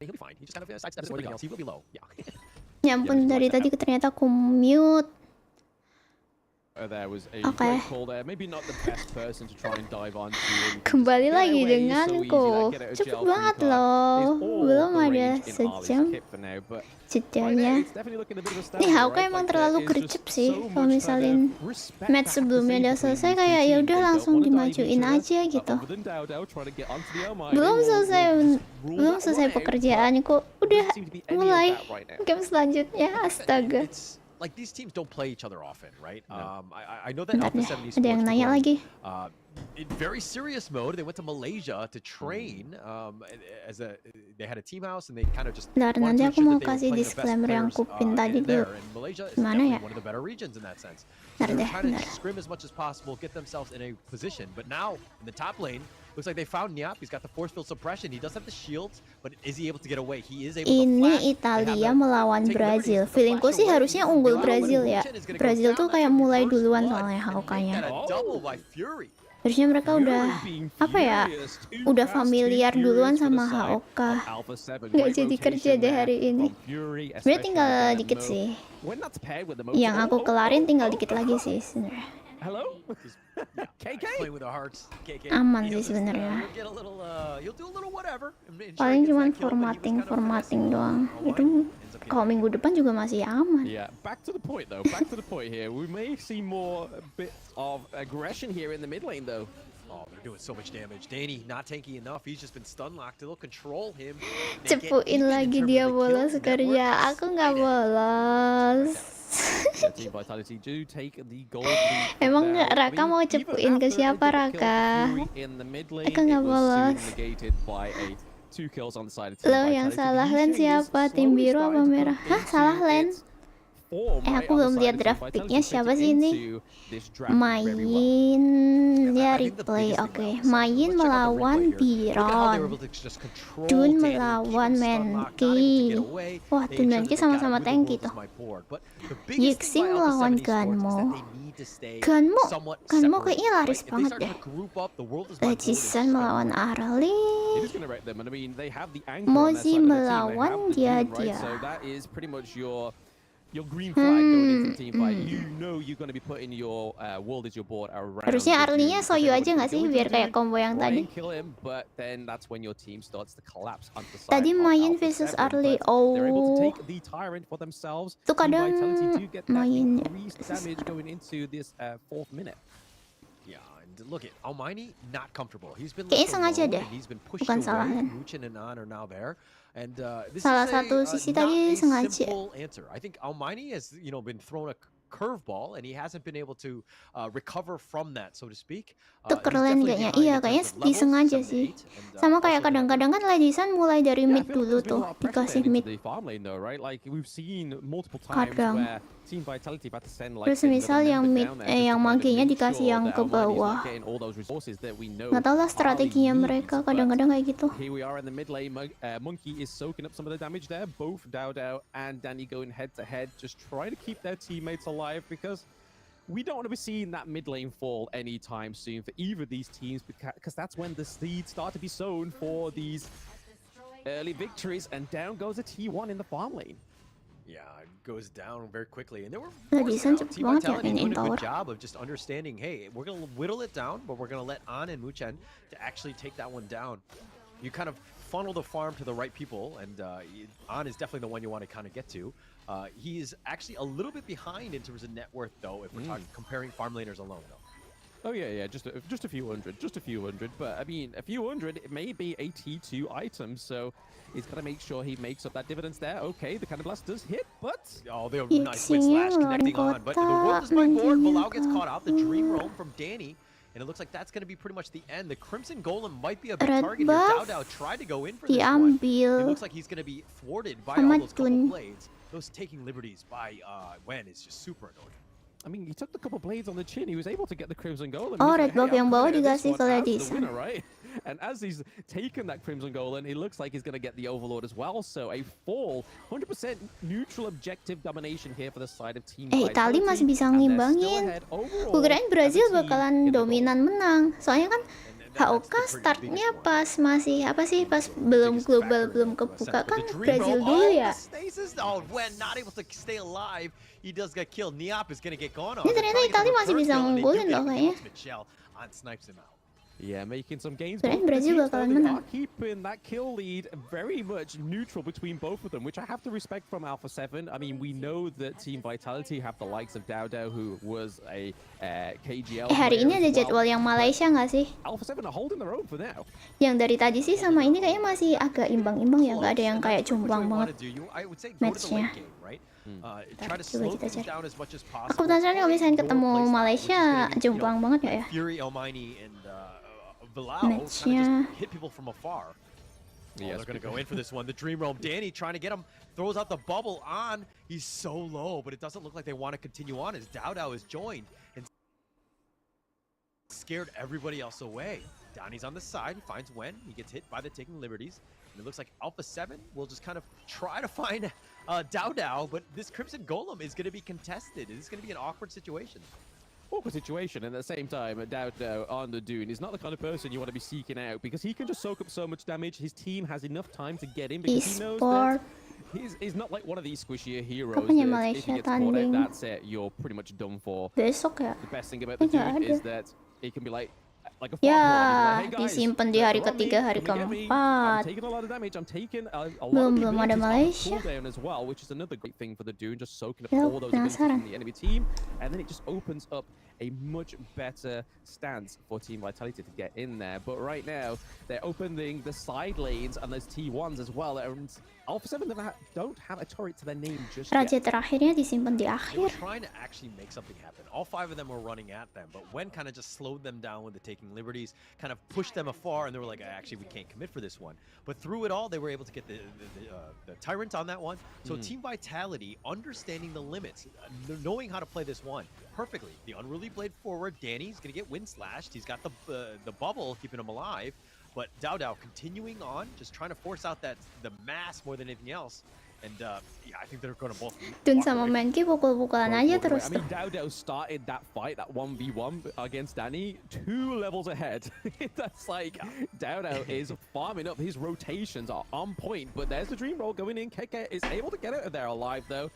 he'll be fine. He just kind of sidesteps everything else. He will be low. Yeah. Ya ampun, dari tadi ternyata aku mute. Oke. Kembali lagi denganku. Cepet banget loh. Belum ada sejam jedanya. Nih HOK emang terlalu gercep sih. Kalau misalin match sebelumnya udah selesai, kayak ya udah langsung dimajuin aja gitu. Belum selesai pekerjaanku, udah mulai game selanjutnya. Astaga. Like these teams don't play each other often, right? No. I know that Alpha 70 ada yang nanya lagi. In very serious mode, they went to Malaysia to train. They had a team house and they kind of just. Nanti aku mau kasih disclaimer yang kupin tadi dulu. Mana ya? One of the better regions in that sense. Bentar deh, Trying to scrim as much as possible, get themselves in a position. But now in the top lane, looks like they found Nyap. He's got the force field suppression. He does have the shields, but is he able to get away? He is able to flash. Ini Italia melawan Brazil. Feelingku sih harusnya unggul Brazil ya. Brazil tuh kayak mulai duluan soalnya HOK-nya. Harusnya mereka udah apa ya? Udah familiar duluan sama HOK. Nggak jadi kerja deh hari ini. Sebenarnya tinggal dikit sih. Yang aku kelarin tinggal dikit lagi sih sebenarnya. Aman sih sebenarnya. Paling cuman formatting doang. Itu kalau minggu depan juga masih aman. Yeah, back to the point though. Back to the point here. We may see more bit of aggression here in the mid lane though. Oh, they're doing so much damage. Danny not tanky enough. He's just been stun locked. They'll control him. Cepuin lagi dia bolos kerja. Aku nggak bolos. Emang Raka mau cepuin ke siapa Raka? Aku nggak bolos. Lo yang salah lane siapa? Tim biru apa merah? Hah, salah lane? Aku belum lihat draft picknya. Siapa sih ini? Main ya replay. Oke. Main melawan Biron. Dun melawan Menki. Wah, tim Menki sama-sama tanky tuh. Yixing melawan Ganmo. Ganmo kayaknya laris banget deh. Legisan melawan Arli. Mozi melawan dia. Your green flag going into team fight, you know you're going to be putting your world as your board around. Harusnya Arlinya Soyu aja nggak sih biar kayak combo yang tadi. Tadi main versus Arli, oh. Tuh kadang main. Yeah, and look at Almighty not comfortable. He's been kayaknya sengaja deh. Bukan salah kan. And salah satu sisi tadi sengaja. I think Almighty has, been thrown a curveball and he hasn't been able to recover from that, so to speak. Itu keren kayaknya. Iya, kayaknya disengaja sih. Sama kayak kadang-kadang kan Ladisan mulai dari mid dulu tuh, dikasih mid. Kadang. Terus misal yang mid, yang maginya dikasih yang ke bawah. Nggak tahu lah strateginya mereka kadang-kadang kayak gitu. Monkey is soaking up some of the damage there. Both Dao and Danny going head to head, just trying to keep their teammates alive because we don't want to be seeing that mid lane fall anytime soon for either of these teams, because that's when the seeds start to be sown for these early victories, and down goes a T1 in the farm lane. Yeah, it goes down very quickly, and they were Team Vitality did a good job of just understanding, hey, we're gonna whittle it down, but we're gonna let An and Muchen to actually take that one down. You kind of funnel the farm to the right people, and An is definitely the one you want to kind of get to. He's actually a little bit behind in terms of net worth, though, if we're talking comparing farm laners alone, though. Oh yeah, just a few hundred, but I mean, a few hundred, it may be a T2 item, so he's got to make sure he makes up that dividends there. Okay, the Cannon Blast does hit, but... Oh, they're nice win slash connecting on, but the world is my board. Balau gets caught out, the Dream Roam from Danny, and it looks like that's going to be pretty much the end. The Crimson Golem might be a big target here. Dao tried to go in for this one. It looks like he's going to be thwarted by all those couple blades. Those taking liberties by Wen is just super annoying. I mean, he took the couple blades on the chin. He was able to get the Crimson Golem. Oh, red buff yang bawah dikasih ke Ladisan. Right? And as he's taken that Crimson Golem, it looks like he's going to get the Overlord as well. So a full 100% neutral objective domination here for the side of Team Italia masih bisa ngimbangin. Kukirain Brazil bakalan dominan menang. Soalnya kan HOK startnya pas masih apa sih, pas belum global, belum kebuka kan Brazil dulu ya. Ini ternyata Italia masih bisa ngunggulin loh kayaknya. Yeah, making some gains. Kirain Brazil bakalan menang. Keeping that kill lead very much neutral between both of them, which I have to respect from Alpha 7. I mean, we know that Team Vitality have the likes of Dao, who was a KGL. Hari ini ada jadwal yang Malaysia nggak sih? Alpha 7 are holding their own for now. Yang dari tadi sih sama ini kayaknya masih agak imbang-imbang ya, nggak ada yang kayak jomplang banget matchnya. Coba kita cari. Aku penasaran kalau misalnya ketemu Malaysia jomplang banget nggak ya? Matchnya. They're going to go in for this one. The Dream Realm, Danny trying to get him, throws out the bubble on. He's so low, but it doesn't look like they want to continue on as Dao is joined and scared everybody else away. Donnie's on the side, he finds Wen, he gets hit by the Taking Liberties. And it looks like Alpha 7 will just kind of try to find Dao, but this Crimson Golem is going to be contested. It's going to be an awkward situation. Awkward situation, and at the same time, Dao on the Dune is not the kind of person you want to be seeking out because he can just soak up so much damage. His team has enough time to get in because he knows that he's not like one of these squishier heroes. Kapan ya That Malaysia if he gets caught out, tanding? that's it. You're pretty much done for. Besok ya? The best thing about the Nggak Dune ada. is that it can be like a Ya, hey guys, disimpan di hari they're on me, ketiga, hari come and get me. I'm keempat. taking a lot of damage. I'm taking a lot Belum of ada abilities on Malaysia. cooldown as well, which is another great thing for the Dune, just soaking up Ya, all those abilities penasaran. from the enemy team, and then it just opens up a much better stance for Team Vitality to get in there. But right now, they're opening the side lanes and there's T1s as well. And Alpha 7 don't have a turret to their name just Raja yet. terakhirnya disimpan di They were akhir. trying to actually make something happen. All 5 of them were running at them, but Wen kind of just slowed them down with the Taking Liberties, kind of pushed them afar, and they were like, actually, we can't commit for this one. But through it all, they were able to get the Tyrant on that one. So Team Vitality, understanding the limits, knowing how to play this one perfectly. The Unruly Blade forward, Danny's going to get wind slashed. He's got the bubble keeping him alive. But Dao continuing on, just trying to force out the mass more than anything else. And yeah, I think they're going to both. Dun sama Menki pukul-pukulan aja terus I tuh. mean, Dao started that fight, that 1v1 against Danny, 2 levels ahead. That's like, Dao is farming up. His rotations are on point, but there's the Dream Roll going in. Keke is able to get out of there alive, though.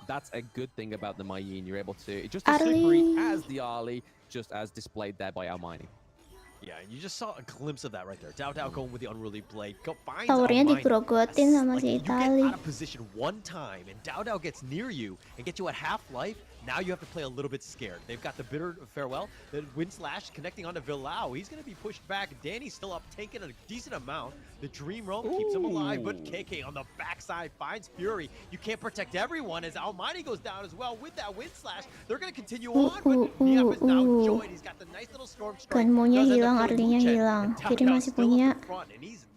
That's a good thing about the Mayin. You're able to, just as slippery as the Ali, just as displayed there by Almighty. Yeah, and you just saw a glimpse of that right there. Dao going with the Unruly Blade. Finds Towernya Almighty. digrogotin sama si You get Itali. out of position one time, and Dao gets near you and gets you at half life. Now you have to play a little bit scared. They've got the bitter farewell, the wind slash connecting onto Villau. He's going to be pushed back. Danny's still up, taking a decent amount. The Dream Realm keeps him alive, but KK on the backside finds Fury. You can't protect everyone as Almighty goes down as well with that wind slash. They're going to continue on, but Niap is now joined. He's got the nice little storm strike. Gunmonya hilang, artinya hilang. Kiri masih punya.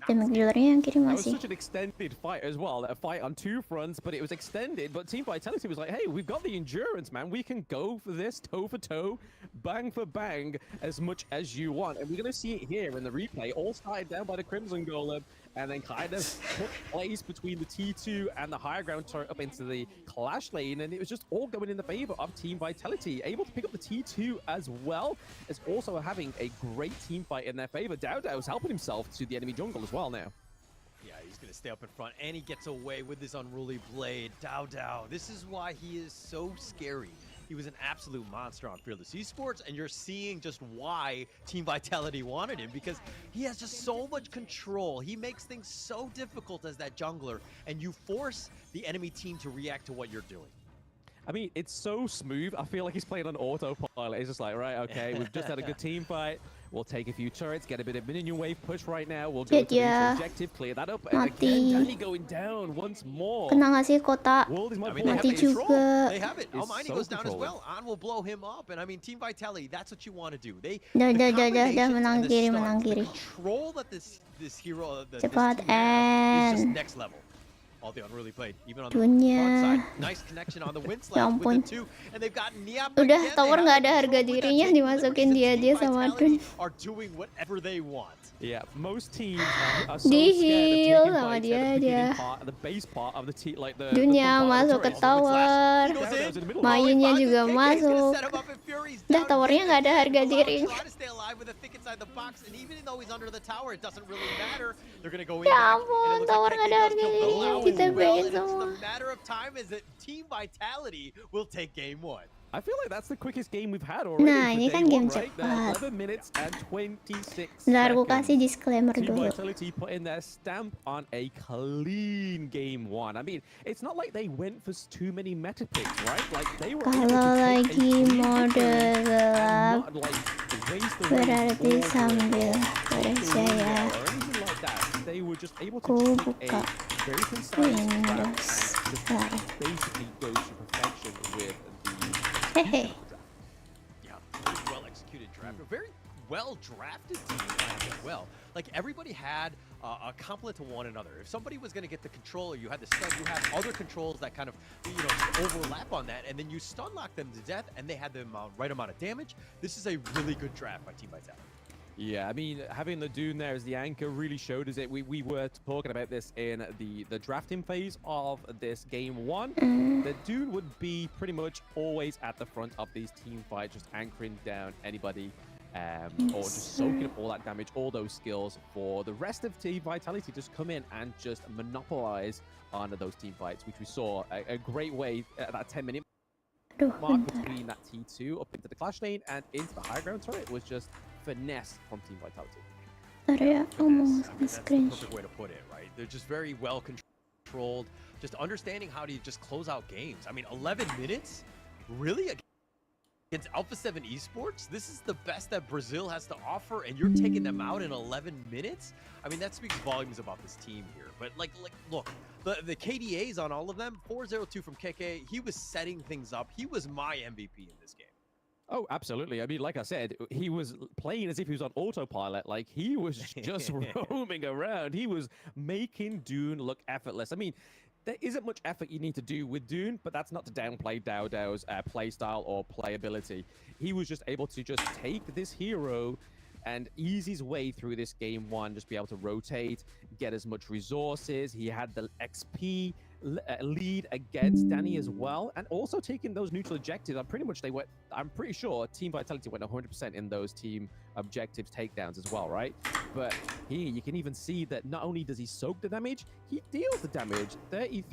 Damage dealernya yang kiri That was masih. such an extended fight as well. A fight on 2 fronts, but it was extended. But Team Vitality was like, hey, we've got the endurance, man. We can go for this toe for toe, bang for bang, as much as you want. And we're going to see it here in the replay. All started down by the Crimson Golem, and then kind of took place between the T2 and the higher ground turret up into the clash lane. And it was just all going in the favor of Team Vitality. Able to pick up the T2 as well, as also having a great team fight in their favor. Dao's helping himself to the enemy jungle as well now. Yeah, he's going to stay up in front, and he gets away with this Unruly Blade. Dao. This is why he is so scary. He was an absolute monster on Fearless Esports, and you're seeing just why Team Vitality wanted him, because he has just so much control. He makes things so difficult as that jungler, and you force the enemy team to react to what you're doing. I mean, it's so smooth. I feel like he's playing on autopilot. It's just like, right, okay, we've just had a good team fight. We'll take a few turrets, get a bit of minion wave push right now. We'll go to the objective, clear that up. And again, Danny going down once more. Kena nggak sih kota? Mati juga. They have it. Almighty goes down as well. An will blow him up. And I mean, Team Vitality, that's what you want to do. Dah, menang kiri, menang kiri. Control that this hero, Cepat, is just next level. All the Unruly Blade, even on the front side. Nice connection on the wind slash with the 2, and they've got Niap. Udah, tower nggak ada harga dirinya, dimasukin dia sama Dun. Are doing whatever they want. Yeah, most teams are so Di-heal scared sama of taking dia, fights dia. at the the base part of the like the Dunia front part of the masuk ke turret. tower. Mayunnya juga masuk. Dah, towernya nggak ada harga dirinya. inside the box, and even though he's under the tower, it doesn't really matter. They're gonna go in. Ya Back, and ampun, it looks tower like nggak KK ada does kill harga Bilal kita as well, beli and it's semua. just a matter of time as that Team Vitality will take game 1. I feel like that's the quickest game we've had already. Nah, for ini day kan one, game right? cepat. 11 minutes and 26 Bentar, aku kasih seconds. disclaimer Team dulu. Vitality put in their stamp on a clean game 1. I mean, it's not like they went for too many meta picks, right? Like they were able to Kalau take a lagi clean mode victory gelap, and not like waste away berarti forward sambil or Kerja or anything like that. They were just able to Ku take buka a very concise Windows draft and just Live. basically go to perfection with the Hehe. Yeah, very well executed draft. A very well drafted team as well. Like everybody had a complement to one another. If somebody was going to get the controller, you had the stun, you had other controls that kind of, overlap on that, and then you stun lock them to death, and they had the right amount of damage. This is a really good draft by Team Vitality. Yeah, I mean, having the Dune there as the anchor really showed us it. We were talking about this in the drafting phase of this game 1. The Dune would be pretty much always at the front of these team fights, just anchoring down anybody or just soaking up all that damage, all those skills for the rest of Team Vitality to just come in and just monopolize on those team fights, which we saw a great way at that 10-minute Aduh, mark bentar. between that T2 up into the clash lane and into the high ground turret was just finesse from Team Vitality. Bentar ya, aku mau Finesse. I mean, that's the nge-screenshot. perfect way to put it, right? They're just very well controlled, just understanding how to just close out games. I mean, 11 minutes? Really? Against Alpha 7 Esports? This is the best that Brazil has to offer, and you're taking them out in 11 minutes? I mean, that speaks volumes about this team here. But, look, the KDAs on all of them, 402 from KK, he was setting things up. He was my MVP in this game. Oh, absolutely. I mean, like I said, he was playing as if he was on autopilot. Like, he was just roaming around. He was making Dune look effortless. I mean, there isn't much effort you need to do with Dune, but that's not to downplay Dao Dao's playstyle or playability. He was just able to just take this hero and ease his way through this game 1, just be able to rotate, get as much resources. He had the XP lead against Danny as well, and also taking those neutral objectives. I'm pretty sure Team Vitality went 100% in those team objectives takedowns as well, right? But here you can even see that not only does he soak the damage, he deals the damage. 337k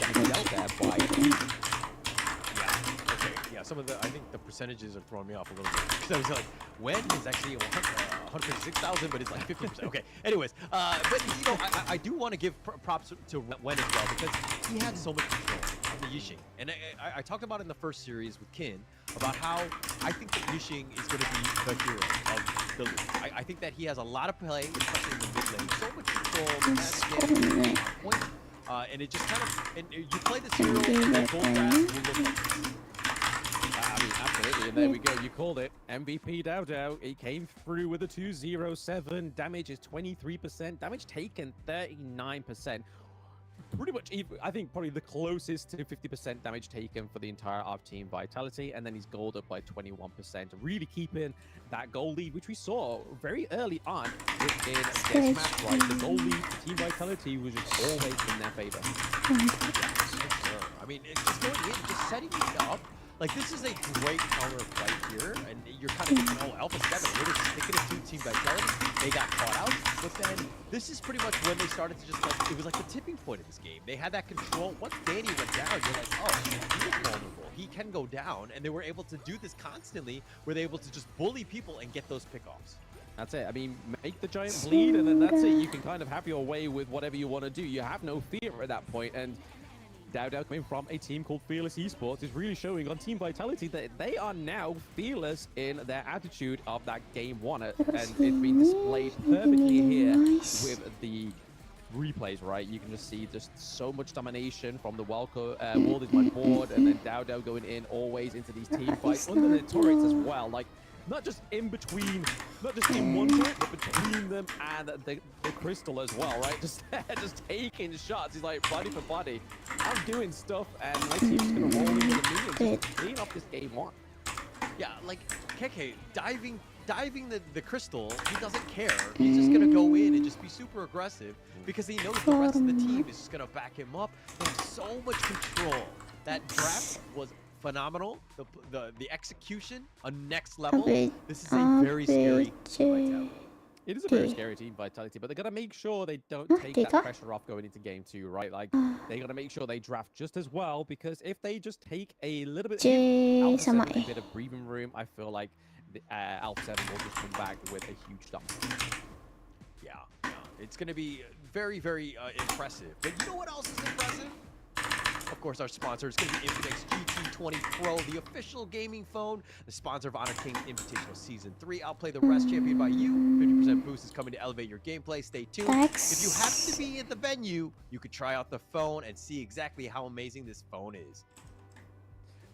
damage dealt there by Yeah, some of I think the percentages are throwing me off a little bit. Because I was like, when is actually 156,000, but it's like 50%. Okay, anyways, but I do want to give props to Wen as well, because he had so much control on the Yixing. And I talked about it in the first series with Kin, about how I think that Yixing is going to be the hero of the league. I think that he has a lot of play, especially in the mid lane. So much control, on point, and it just kind of, and you play this hero, that gold grass will look like this. I mean, absolutely, and there we go. You called it. MVP Dao Dao. He came through with a 207. Damage is 23%. Damage taken 39%. Pretty much, I think, probably the closest to 50% damage taken for the entire of Team Vitality. And then he's gold up by 21%. Really keeping that goal lead, which we saw very early on within this match, right? The goal lead for Team Vitality was just always in their favor. I mean, it's just going in, just setting it up. Like, this is a great counter fight here, and you're kind of thinking, oh, Alpha 7, we're just sticking it to Team Vitality. They got caught out, but then this is pretty much when they started to just, like, it was like the tipping point of this game. They had that control. Once Danny went down, you're like, oh, he is vulnerable. He can go down, and they were able to do this constantly, where they were able to just bully people and get those pickoffs. That's it. I mean, make the giant bleed, and then that's it. You can kind of have your way with whatever you want to do. You have no fear at that point, and Dao Dao coming from a team called Fearless Esports is really showing on Team Vitality that they are now fearless in their attitude of that game 1, and it's been displayed perfectly here with the replays, right? You can just see just so much domination from the world is my board, and then Dao Dao going in always into these team fights under the turrets as well. Like, not just in between, not just in one turret, but between them and the crystal as well, right? Just taking shots. He's like, body for body. I'm doing stuff, and my team's just gonna roll into me and just clean up this game 1. Yeah, like KK diving the crystal, he doesn't care. He's just gonna go in and just be super aggressive because he knows the rest of the team is just gonna back him up. They have so much control. That draft was phenomenal. The execution, a next level. This is a very scary team vitality. It is a very scary team vitality, but they gotta make sure they don't take that pressure off going into game 2, right? Like they gotta make sure they draft just as well, because if they just take a little bit, a bit of breathing room, I feel like the, Alpha 7 will just come back with a huge dump. Yeah, it's gonna be very, very impressive. But you know what else is impressive? Of course, our sponsor is going to be Infinix GT20 Pro, the official gaming phone, the sponsor of Honor of Kings Invitational Season 3. I'll play the rest, championed by you. 50% boost is coming to elevate your gameplay. Stay tuned. If you happen to be at the venue, you could try out the phone and see exactly how amazing this phone is.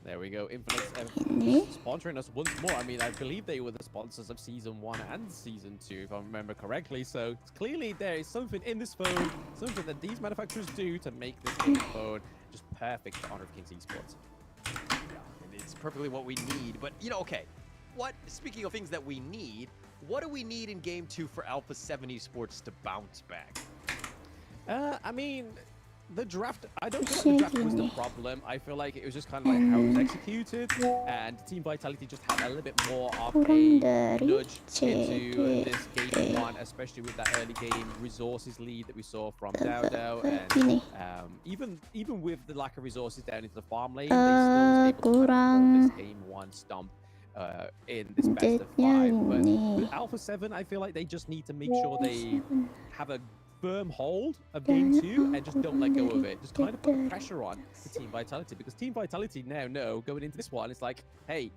There we go. Infinix sponsoring us once more. I mean, I believe they were the sponsors of Season 1 and Season 2, if I remember correctly. So clearly there is something in this phone, something that these manufacturers do to make this game phone just perfect for Honor of Kings Esports. Yeah, and it's perfectly what we need. But, you know, okay, speaking of things that we need, what do we need in Game 2 for Alpha 7 Esports to bounce back? I mean, the draft, I don't feel like the draft was the problem. I feel like it was just kind of like how it was executed, and Team Vitality just had a little bit more of a nudge into this game 1, especially with that early game resources lead that we saw from Dow, and even with the lack of resources down into the farm lane, they still was able to hold this game 1 stomp in this best of 5. But with Alpha 7, I feel like they just need to make sure they have a firm hold of game 2 and just don't let go of it. Just kind of put pressure on the Team Vitality, because Team Vitality now know going into this one, it's like, hey,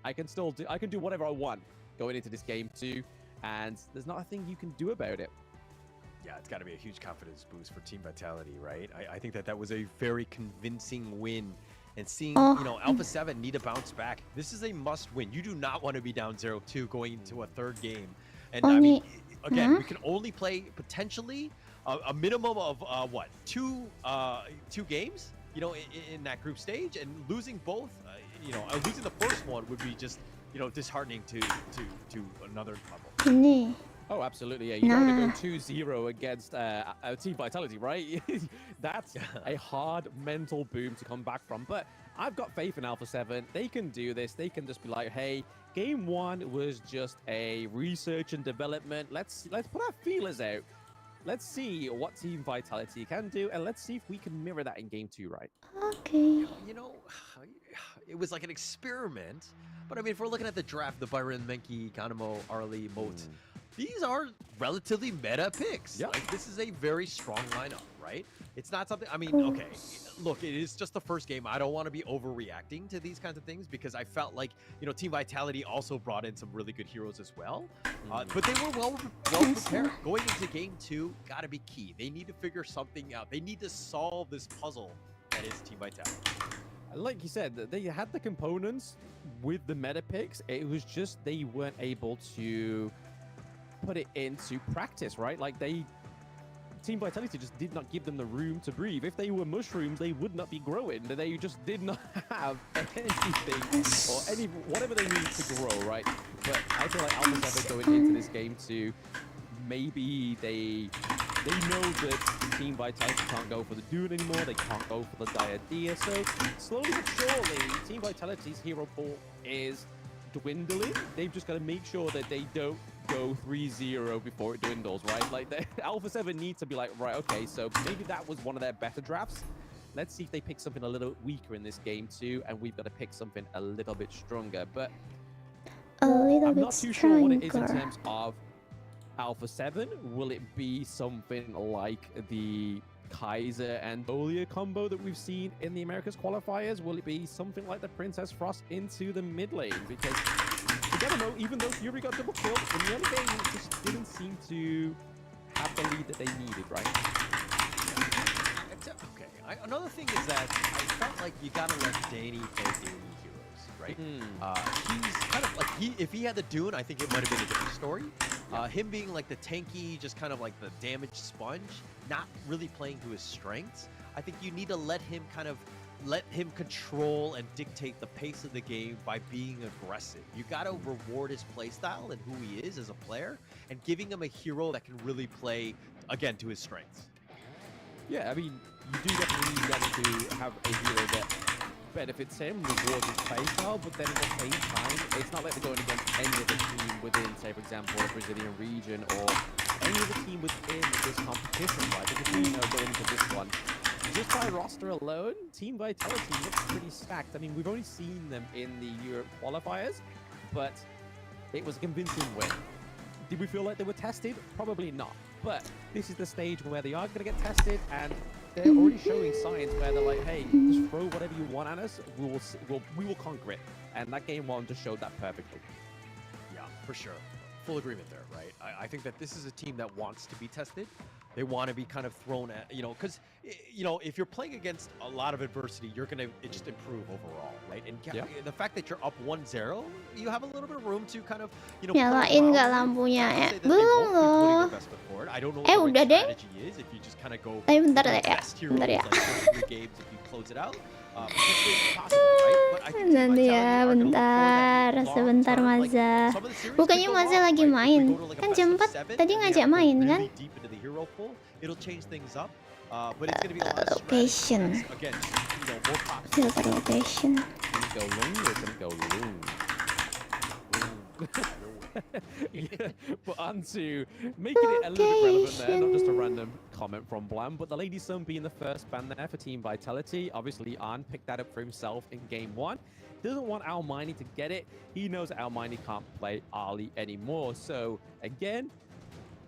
I can do whatever I want going into this game 2, and there's not a thing you can do about it. Yeah, it's got to be a huge confidence boost for Team Vitality, right? I think that was a very convincing win. And seeing, you know, Alpha 7 need to bounce back. This is a must win. You do not want to be down 0-2 going into a third game. And I mean, again, we can only play potentially a minimum of what, two games, you know, in that group stage, and losing both, you know, losing the first one would be just, you know, disheartening to another level. Oh, absolutely, yeah. You don't want to go 2-0 against Team Vitality, right? That's a hard mental boom to come back from. But I've got faith in Alpha 7. They can do this. They can just be like, hey, game 1 was just a research and development. Let's put our feelers out. Let's see what Team Vitality can do, and let's see if we can mirror that in game 2, right? Okay. You know, it was like an experiment. But I mean, if we're looking at the draft, the Byron, Menki, Kanemo, Arlie, Moat, these are relatively meta picks. Yep. Like, this is a very strong lineup, right? It's not something, I mean, okay, look, it is just the first game. I don't want to be overreacting to these kinds of things, because I felt like, you know, Team Vitality also brought in some really good heroes as well. But they were well prepared. Going into game 2, got to be key. They need to figure something out. They need to solve this puzzle that is Team Vitality. Like you said, they had the components with the meta picks. It was just they weren't able to put it into practice, right? Like Team Vitality just did not give them the room to breathe. If they were mushrooms, they would not be growing. They just did not have anything or whatever they need to grow, right? But I feel like Alpha 7 going into this game 2, maybe they know that Team Vitality can't go for the Dune anymore. They can't go for the Diadea. So slowly but surely, Team Vitality's hero pool is dwindling. They've just got to make sure that they don't go 3-0 before it dwindles, right? Like Alpha 7 needs to be like, right, okay, so maybe that was one of their better drafts. Let's see if they pick something a little weaker in this game 2, and we've got to pick something a little bit stronger. But I'm not too sure what it is in terms of Alpha 7. Will it be something like the Kaiser and Dolia combo that we've seen in the Americas qualifiers? Will it be something like the Princess Frost into the mid lane? Because you gotta know, even though Fury got double killed in the early game, it just didn't seem to have the lead that they needed, right? Okay. Another thing is that I felt like you gotta let Danny play Danny heroes, right? He's kind of like, if he had the Dune, I think it might have been a different story. Him being like the tanky, just kind of like the damage sponge, not really playing to his strengths. I think you need to let him control and dictate the pace of the game by being aggressive. You got to reward his playstyle and who he is as a player, and giving him a hero that can really play, again, to his strengths. Yeah, I mean, you do definitely need to have a hero that benefits him, rewards his playstyle, but then at the same time, it's not like they're going against any other team within, say, for example, the Brazilian region or any other team within this competition, right? Because we know going into this one, just by roster alone, Team Vitality looks pretty stacked. I mean, we've only seen them in the Europe qualifiers, but it was a convincing win. Did we feel like they were tested? Probably not. But this is the stage where they are going to get tested, and they're already showing signs where they're like, hey, just throw whatever you want at us, we will conquer it. And that game one just showed that perfectly. Yeah, for sure. Full agreement there, right? I think that this is a team that wants to be tested. They want to be kind of thrown at, because, if you're playing against a lot of adversity, you're going to just improve overall, right? And the fact that you're up 1-0, you have a little bit of room to kind of, Nyalain nggak lampunya ya? Belum loh. Udah deh. Tapi bentar deh ya. Bentar ya. Nanti ya, bentar. Sebentar Maza. Bukannya Maza lagi main. Kan jam 4 tadi ngajak main kan? Location. Filter location. But on to making it a little bit relevant there, not just a random comment from Blam, but the Lady Sun being the first ban there for Team Vitality. Obviously, Arn picked that up for himself in game 1. Doesn't want Almighty to get it. He knows Almighty can't play Ali anymore. So, again,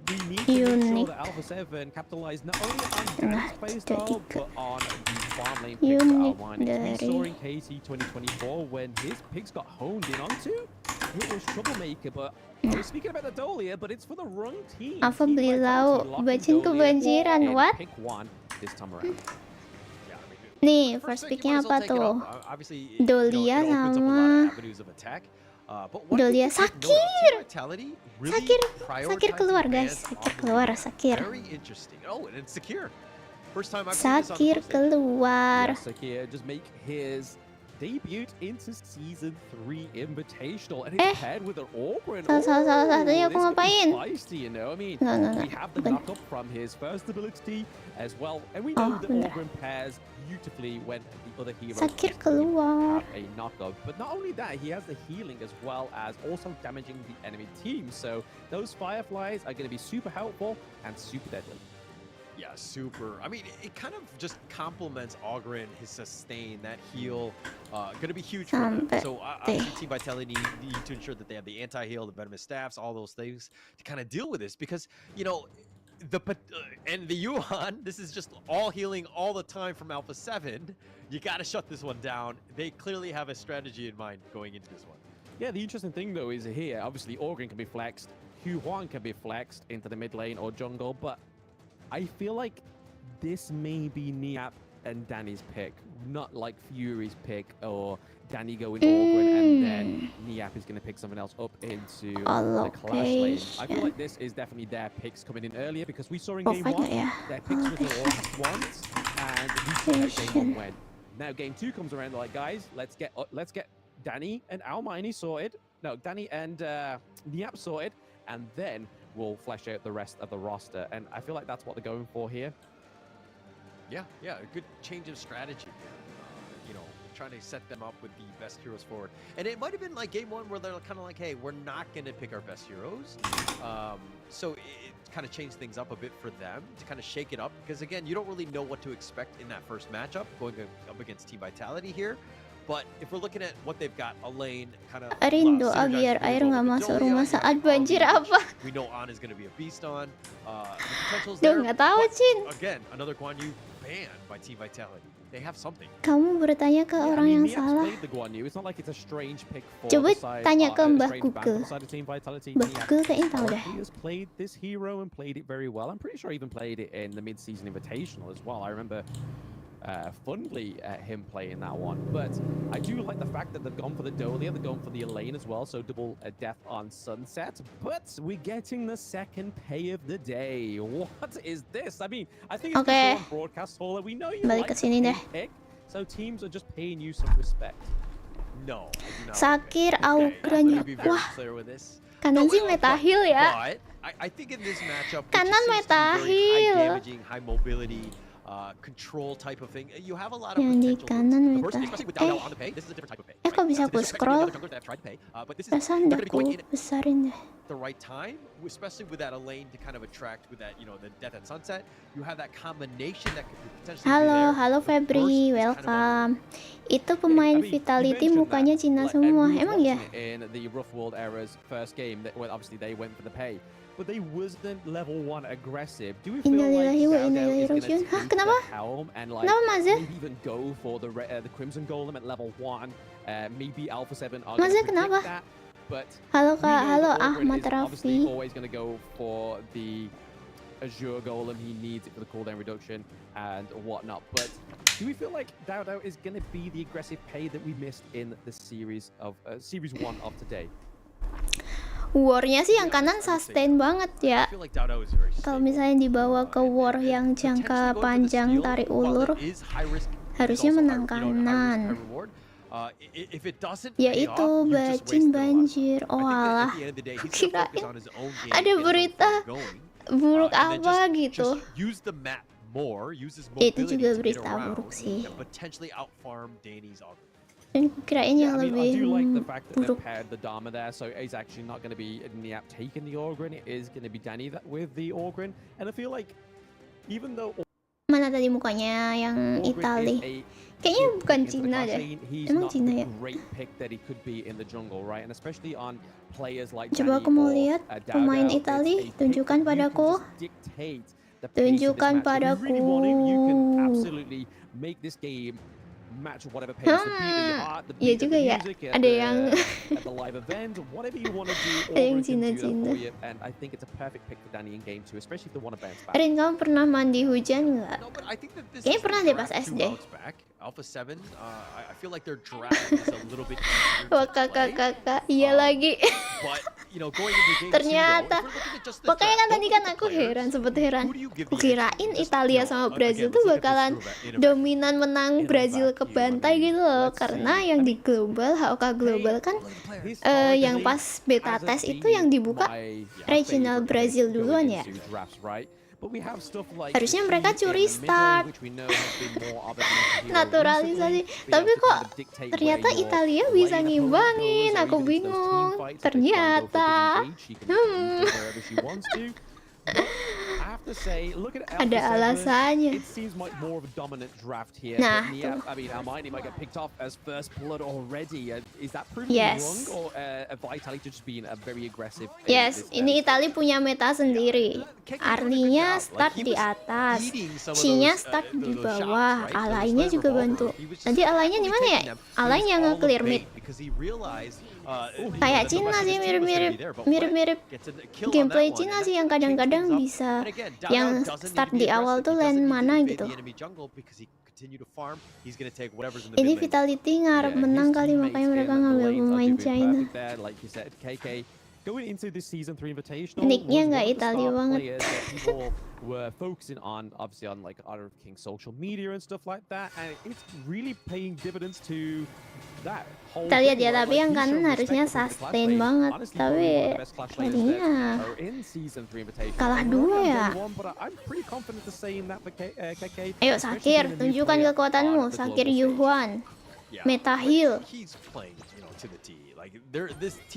we need to make sure that Alpha 7 capitalize not only on Danny's playstyle, but on the farm lane picks for Almighty. We saw in KT 2024 when his picks got honed in onto, it was troublemaker, but I was speaking about the Dolia, but it's for the wrong team. Apa beli lauk? Bacin kebanjiran, what? Pick one this time around. Nih, first picknya apa tuh? Dolia sama Dolia Sakir. Sakir keluar guys. Sakir keluar, Sakir. Sakir keluar. Sakir just make his debut into Season 3 Invitational, and it's paired with an Orgrin. Salah tadi aku ngapain? Feisty, you know. I mean, we have the knock-up from his first ability as well, and we know that Orgrin pairs beautifully when the other heroes Sakir keluar. have a knock-up. But not only that, he has the healing as well as also damaging the enemy team. So those Fireflies are going to be super helpful and super deadly. Yeah, super. I mean, it kind of just complements Ogren, his sustain, that heal. Going to be huge for them. So obviously Team Vitality need to ensure that they have the anti-heal, the venomous staffs, all those things to kind of deal with this. Because, and the Yuan, this is just all healing all the time from Alpha 7. You got to shut this one down. They clearly have a strategy in mind going into this one. Yeah, the interesting thing, though, is here, obviously, Ogren can be flexed. Huan can be flexed into the mid lane or jungle, but I feel like this may be Niap and Danny's pick, not like Fury's pick or Danny going Orgrin and then Niap is going to pick something else up into the Clash lane. I feel like this is definitely their picks coming in earlier because we saw in game 1, their picks were the last ones, and we saw that game 1 went. Now game 2 comes around, they're like, guys, let's get Danny and Almighty sorted. No, Danny and Niap sorted, and then we'll flesh out the rest of the roster, and I feel like that's what they're going for here. Yeah, a good change of strategy. Trying to set them up with the best heroes forward. And it might have been like game 1 where they're kind of like, hey, we're not going to pick our best heroes. So it kind of changed things up a bit for them to kind of shake it up. Because again, you don't really know what to expect in that first matchup going up against Team Vitality here. But if we're looking at what they've got, a lane kind of Rindu biar air nggak masuk rumah saat banjir apa? We know On is going to be a beast on. The potential's Duh, there. nggak tahu, Cin. Again, another Guan Yu banned by Team Vitality. They have something. Kamu bertanya ke orang yang salah. Coba tanya ke Mbah Google. Mbah Google kayaknya tahu deh. He has played this hero and played it very well. I'm pretty sure he even played it in the mid-season invitational as well. I remember fondly him playing that one. But I do like the fact that they've gone for the Dolia, they've gone for the Elaine as well, so double death on Sunset. But we're getting the second pay of the day. What is this? I mean, I think it's on broadcast hall that we know you Balik like ke sini deh. pick, so teams are just paying you some respect. No, I do not. Sakir Augranya. Wah, kanan sih meta heal ya. But I think in this matchup, Kanan meta heal. high damaging, high mobility. control type of thing. You have a lot of Yang di potential. kanan The meta. burst, especially with Down on the pay, this is a different type of pay. Kok bisa This aku is different scroll? from the other junglers that have tried to pay, but this is Perasaan they're udah going to be aku going in at besarin deh. the right time, especially with that lane to kind of attract with that, you know, the death and sunset. You have that combination that could potentially be there. Halo The burst Febri, is kind of welcome. Itu Yeah, pemain I mean, you Vitality mentioned mukanya that, Cina like, semua. and we was Emang ya? watching it in the Rough World Era's first game, well, obviously they went for the pay, but they wasn't level 1 aggressive. Do we feel like Innalillahi wa Down inna ilaihi is going to rajiun. Hah, take kenapa? the helm and like Kenapa Maze? maybe even go for the Crimson Golem at level 1? Maybe Alpha 7 are Maze, going to kenapa? predict that, but Halo we Kak, know halo that Orgrin Ahmad is obviously Raffi. always going to go for the Azure Golem. He needs it for the cooldown reduction and whatnot. But do we feel like Dao is going to be the aggressive pay that we missed in the series 1 of today? War-nya sih yang kanan sustain banget ya. I feel like Down is very Kalau stable. misalnya dibawa ke war yang jangka panjang tarik ulur, harusnya menang kanan. Yaitu bacin banjir. Oh alah, kirain ada berita buruk apa gitu. Itu juga berita buruk sih. Dan kirain yang I lebih do like the fact that they buruk. paired the Dharma there, so it's actually not going to be Niap taking the Orgrin, it is going to be Danny with the Orgrin, and I feel like even though Mana tadi mukanya yang Itali? Orgrin is Kayaknya bukan into the Cina class deh. scene, he's Emang not Cina the ya? great pick that he could be in the jungle, right? And especially on players like Coba Danny aku mau or, lihat Dao pemain Dao, Itali. it's a pick Tunjukkan that you can padaku. just dictate the pace of this Tunjukkan match. If you really want to, you can absolutely make this game match whatever pace, the beat of your heart, the Iya beat of juga the ya. music, Ada yang at the live event, whatever you want to do, Ada yang Orgrin can do that Cina-Cina. for you, and I think it's a perfect pick for Danny in game 2, especially if they want to bounce back. Rin, kamu pernah mandi hujan nggak? Kayaknya pernah deh pas SD. Alpha 7, I feel like their draft is a little bit easier Wah to play. kakak, iya lagi. But, you know, going into game Ternyata, 2, though, if we're looking at just the makanya kan draft, tadi don't kan look at aku the players. heran, sempet heran. Who do you give Aku the edge to? kirain Just, Italia you know, sama again, Brazil let's tuh look at this bakalan in a dominan menang in a Brazil vacuum, kebantai I mean, gitu loh. let's Karena see. yang I di global, HOK global kan yang pas beta test itu yang dibuka regional Brazil duluan ya. Harusnya mereka curi start. Naturalisasi. Tapi kok ternyata Italia bisa ngimbangin. Aku bingung. Ternyata. Ada alasannya. Nah, yes, ini Italia punya meta sendiri. Arlinya start di atas, Cinya start di bawah, alainya juga bantu. Nanti alainya di mana ya? Alai yang nge-clear mid. Kayak Cina sih, mirip-mirip gameplay Cina sih yang kadang-kadang bisa yang start di awal tuh lane mana gitu. Ini Vitality ngarep menang kali, makanya mereka ngambil pemain China. Going into this season 3 Invitational, Nicknya nggak Italia banget. People were focusing on, obviously, on like Honor of Kings social media and stuff like that, and it's really paying dividends to that whole. Kita lihat ya, tapi yang kanan harusnya sustain banget, tapi jadinya kalah 2 ya. Ayo Sakir, tunjukkan kekuatanmu. Sakir Yuhuan, meta heal.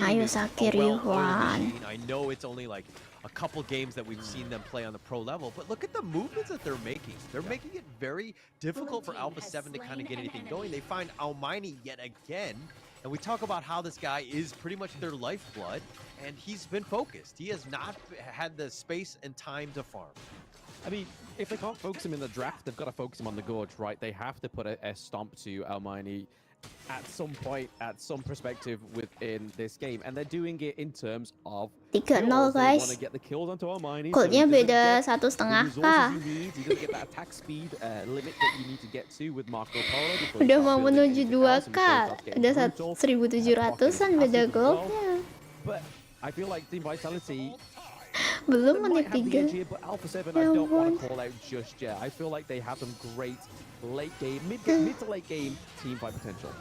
Ayo Sakir Yuhuan. I know it's only like a couple games that we've seen them play on the pro level, but look at the movements that they're making. They're making it very difficult for Alpha 7 to kind of get anything going. They find Almighty yet again, and we talk about how this guy is pretty much their lifeblood, and he's been focused. He has not had the space and time to farm. I mean, if they can't focus him in the draft, they've got to focus him on the gorge, right? They have to put a stomp to Almighty at some point, at some perspective within this game, and they're doing it in terms of 3-0 guys. Goldnya beda 1,5 kah? Udah mau menuju 2K, udah 1.700an beda goldnya. Belum menit 3. Ya ampun. I feel like they have some great late game, mid to late game team fight potential.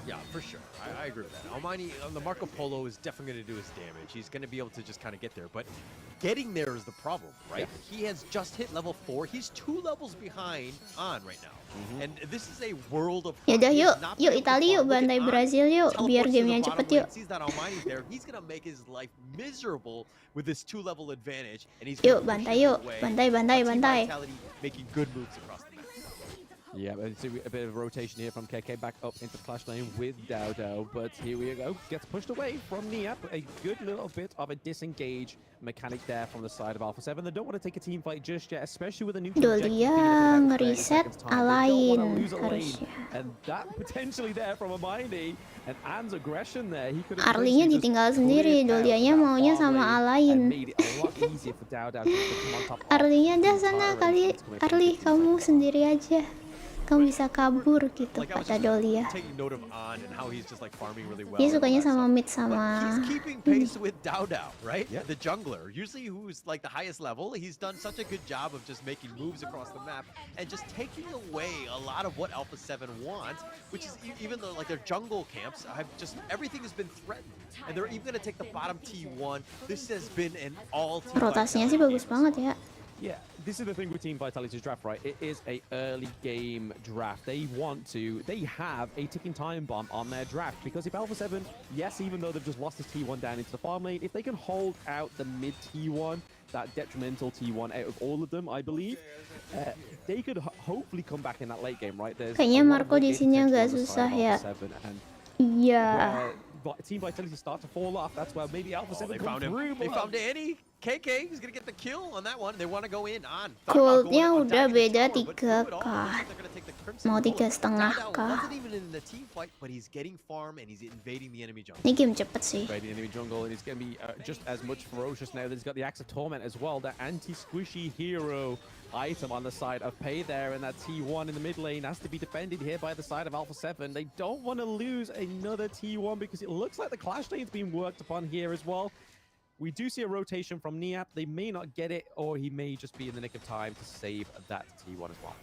Yeah, for sure. I agree with that. Almighty on the Marco Polo is definitely going to do his damage. He's going to be able to just kind of get there, but getting there is the problem, right? Yeah. He has just hit level 4. He's 2 levels behind on right now. And this is a world of Yaudah yuk Italia yuk bantai Brazil yuk biar gamenya cepet yuk. He's gonna make his life miserable with this 2-level advantage, and he's yuk bantai bantai. Making good moves across the map. Yeah, it's a bit of rotation here from KK back up into the clash lane with Dow, but here we go. Gets pushed away from Niap. A good little bit of a disengage mechanic there from the side of Alpha 7. They don't want to take a team fight just yet, especially with a new dia ngereset alain harusnya. And that potentially there from a Mindy and Anne's aggression there. He could Arlinya ditinggal sendiri, Dolianya maunya sama alain. Arlinya dah sana kali, Arli kamu sendiri aja. Kamu bisa kabur gitu, kata Dolia. Dia sukanya sama mid sama. He's keeping pace with Dow, right? Yeah. The jungler, usually who's like the highest level. He's done such a good job of just making moves across the map and just taking away a lot of what Alpha 7 wants, which is even though like their jungle camps have just everything has been threatened, and they're even going to take the bottom T1. This has been an all-team. Rotasinya sih bagus banget ya. Yeah, this is the thing with Team Vitality's draft, right? It is a early game draft. They have a ticking time bomb on their draft, because if Alpha 7, yes, even though they've just lost this T1 down into the farm lane, if they can hold out the mid T1, that detrimental T1 out of all of them, I believe, they could hopefully come back in that late game, right? Kayaknya Marco di sini agak susah ya. Iya. Team Vitality start to fall off. That's where maybe Alpha 7 they found him. They found Danny. KK is gonna get the kill on that one. They want to go in on. Goldnya udah beda 3k. Mau 3,5k. Ini game cepet sih. Invading enemy jungle, and he's gonna be just as much ferocious now that he's got the Axe of Torment as well. That anti-squishy hero item on the side of Pay there, and that T1 in the mid lane has to be defended here by the side of Alpha 7. They don't want to lose another T1 because it looks like the clash lane's being worked upon here as well. We do see a rotation from Niap. They may not get it, or he may just be in the nick of time to save that T1 as well.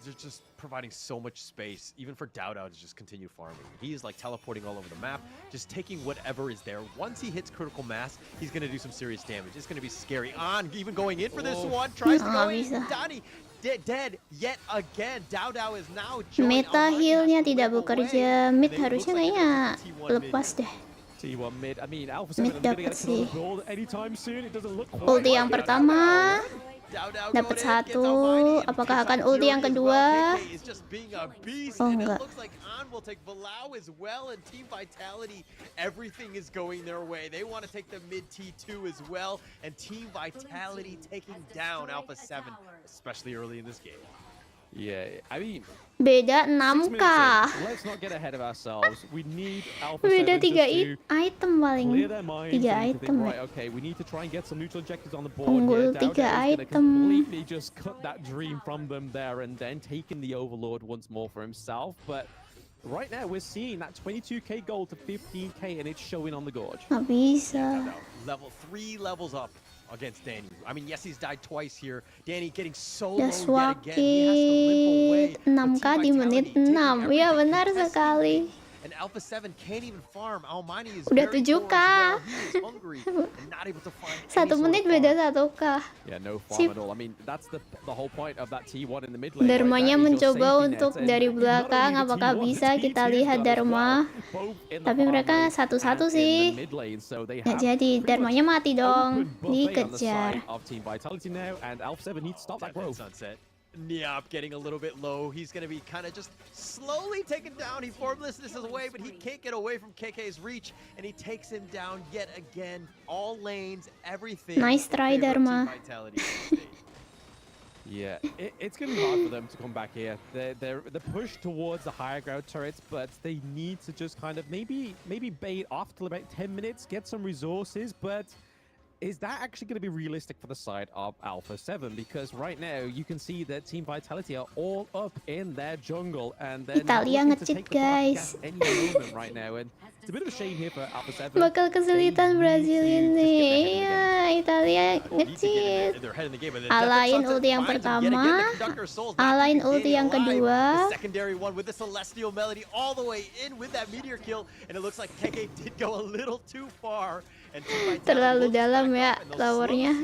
They're just providing so much space, even for Dow to just continue farming. He is like teleporting all over the map, just taking whatever is there. Once he hits critical mass, he's going to do some serious damage. It's going to be scary. On, even going in for this one, tries to go in. Donnie dead yet again. Dow is now joining. Meta healnya tidak bekerja. Mid harusnya kayaknya lepas deh. T1 mid. I mean, Alpha 7 gonna get a build anytime soon. It doesn't look quite. Ulti yang pertama dapat 1. Apakah akan ulti yang kedua? Oh enggak. Everything is going their way. They want to take the mid T2 as well, and Team Vitality taking down Alpha 7, especially early in this game. Yeah, I mean, beda 6k. Let's not get ahead of ourselves. We need Alpha 7 beda 3 just item paling. 3 item. Right, okay, we need to try and get some neutral objectives on the board. Unggul 3 item. Completely just cut that dream from them there, and then taking the Overlord once more for himself. But right now we're seeing that 22k gold to 15k, and it's showing on the gorge. Nggak bisa. Level 3 levels up against Danny. I mean, yes, he's died twice here. Danny getting so low yet again. He has to limp away. 6k di menit 6. Ya benar sekali. And Alpha 7 can't even farm. Almighty is udah 7k. 1 menit beda 1k. Yeah, no farm at all. I mean, that's the whole point of that T1 in the mid lane. Dharmanya mencoba untuk dari belakang. Apakah bisa kita lihat Dharma? Tapi mereka 1-1 sih. Nggak jadi. Dharmanya mati dong. Dikejar. Niap getting a little bit low. He's going to be kind of just slowly taken down. He formlessness is away, but he can't get away from KK's reach, and he takes him down yet again. All lanes, everything. Nice try, Dharma. Yeah, it's going to be hard for them to come back here. They're pushed towards the higher ground turrets, but they need to just kind of maybe bait off till about 10 minutes, get some resources, but is that actually going to be realistic for the side of Alpha 7? Because right now you can see that Team Vitality are all up in their jungle, and they're Italia looking to nge-cheat, take the guys. any moment right now. And It's a bit of a shame here for Alpha 7. Bakal kesulitan Brazil ini. Ya, Italia ngecit. Alain ulti yang pertama, alain ulti yang kedua. Secondary one with the celestial melody all the way in with that meteor kill, and it looks like KK did go a little too far. Terlalu dalam ya towernya.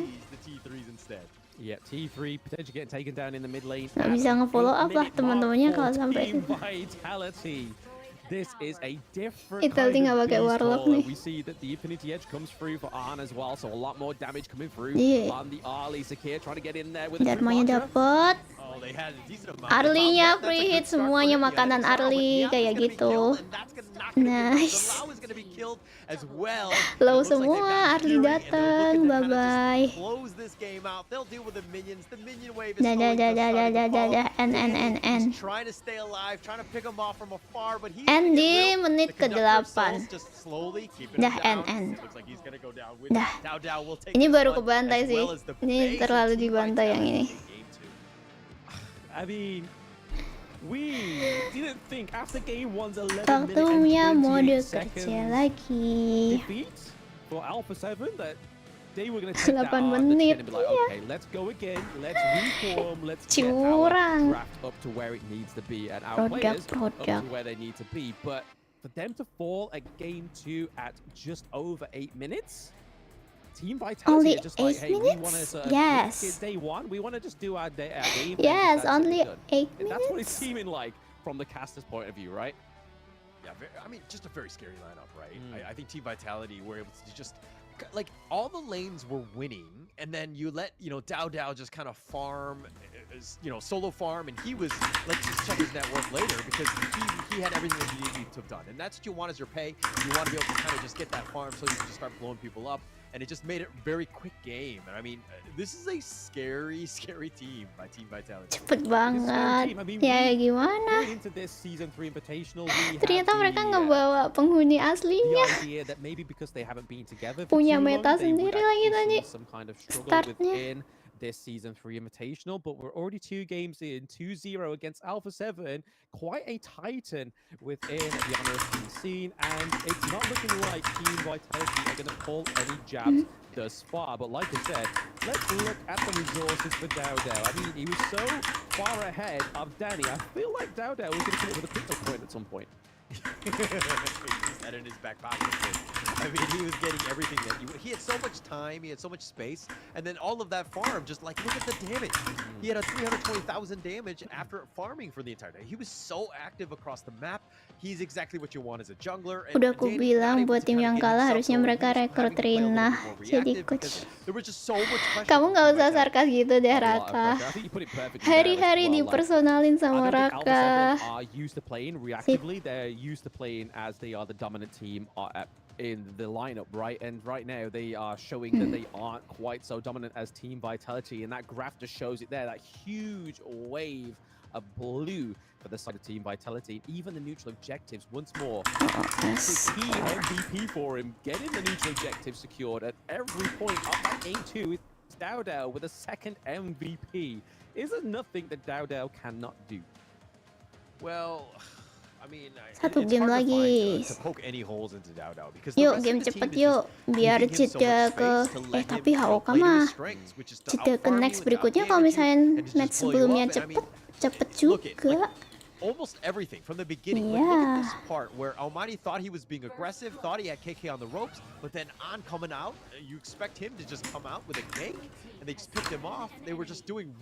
Yeah, T3 potentially getting taken down in the mid lane. Nggak bisa nge-follow up lah teman-temannya kalau sampai itu. Vitality. This is a different Italia nggak pakai warlock nih. We see that the Infinity Edge comes through for Arn as well, so a lot more damage coming through on the Arlie. Sakir trying to get in there with a Dharmanya dapet. Arlinya free hit, semuanya makanan Arli kayak gitu. Nice. Low semua, Arli datang, bye bye. Dadah, N. N di menit ke-8. Dah, N. Dah. Ini baru kebantai sih. Ini terlalu dibantai yang ini. I mean, we didn't think after game 1's 11 Waktunya mode minutes kerja lagi. defeat for Alpha 7 that they were going to take that 8 on menit, and be like, okay, let's go again, let's reform, let's get Curang. our draft up to where it needs to be and our players up to Produk. where they need to be. But for them to fall at game 2 at just over 8 minutes, Team Vitality Only are just like, 8 hey, we want minutes? to Yes. day 1, we want to just do our game. and Yes, that's it, only we're done. 8 And that's what it's minutes. seeming like from the caster's point of view, right? Yeah, I mean, just a very scary lineup, right? I think Team Vitality were able to just, like, all the lanes were winning, and then you let, Dao just kind of farm, solo farm, and he was, let's just check his network later, because he had everything that he needed to have done. And that's what you want as your pay. You want to be able to kind of just get that farm so you can just start blowing people up. And it just made it a very quick game. And I mean, this is a scary, scary team by Team Vitality. Cepet banget. Ya gimana? Into this season 3 invitational, Ternyata mereka ngebawa penghuni aslinya. idea that maybe because they haven't been together for Punya too meta long, they would sendiri lagi actually tadi. see some kind of struggle Startnya. within this season 3 invitational, but we're already 2 games in, 2-0 against Alpha 7, quite a titan within the Honor of Kings scene, and it's not looking like Team Vitality are going to pull any jabs thus far. But like I said, let's look at the resources for Dao. I mean, he was so far ahead of Danny. I feel like Dao was going to come up with a pickup point at some point. He just had it in his back pocket. I mean, he was getting everything that he had so much time, he had so much space, and then all of that farm, just like, look at the damage. He had a 320,000 damage after farming for the entire day. He was so active across the map. He's exactly what you want as a jungler. And Udah aku bilang buat tim yang kalah harusnya mereka rekrut Rina jadi coach. Kamu nggak usah sarkas gitu deh, Raka. Hari-hari dipersonalin sama Raka. They're used to playing as they are the dominant team in the lineup, right? And right now they are showing that they aren't quite so dominant as Team Vitality, and that graph just shows it there, that huge wave of blue for the side of Team Vitality. Even the neutral objectives, once more, the key MVP for him, getting the neutral objective secured at every point of that game 2 is Dao with a second MVP. Is there nothing that Dao cannot do? Well, I mean, Satu game lagi. Yuk, game cepet yuk. Biar jeda ke... tapi HOK mah jeda ke next berikutnya. Kalau misalnya match sebelumnya cepet juga. Almost everything from the beginning. Like, look at this part where Almighty thought he was being aggressive, thought he had KK on the ropes, but then on coming out, you expect him to just come out with a gank, and they just picked him off. They were just doing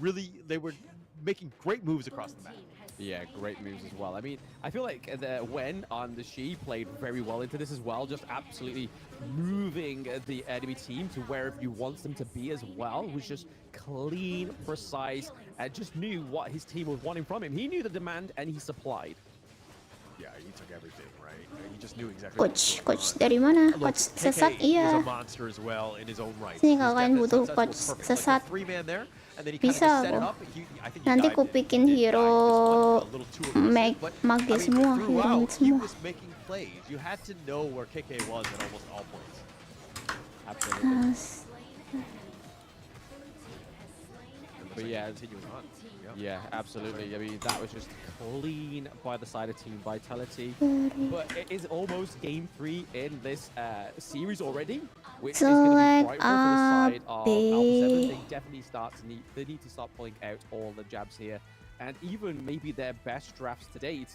they were making great moves across the map. Yeah, great moves as well. I mean, I feel like Wen on the She played very well into this as well, just absolutely moving the enemy team to wherever you want them to be as well. It was just clean, precise, and just knew what his team was wanting from him. He knew the demand and he supplied. Yeah, he took everything, right? He just knew exactly. Coach dari mana? Coach sesat, iya. Sini kalian butuh coach sesat. Bisa kok. Nanti ku bikin hero mage semua, hero mid semua. But yeah, Yeah, absolutely. I mean, that was just clean by the side of Team Vitality. But it is almost game 3 in this series already, which is going to be frightful for the side of Alpha 7. They definitely they need to start pulling out all the jabs here. And even maybe their best drafts to date,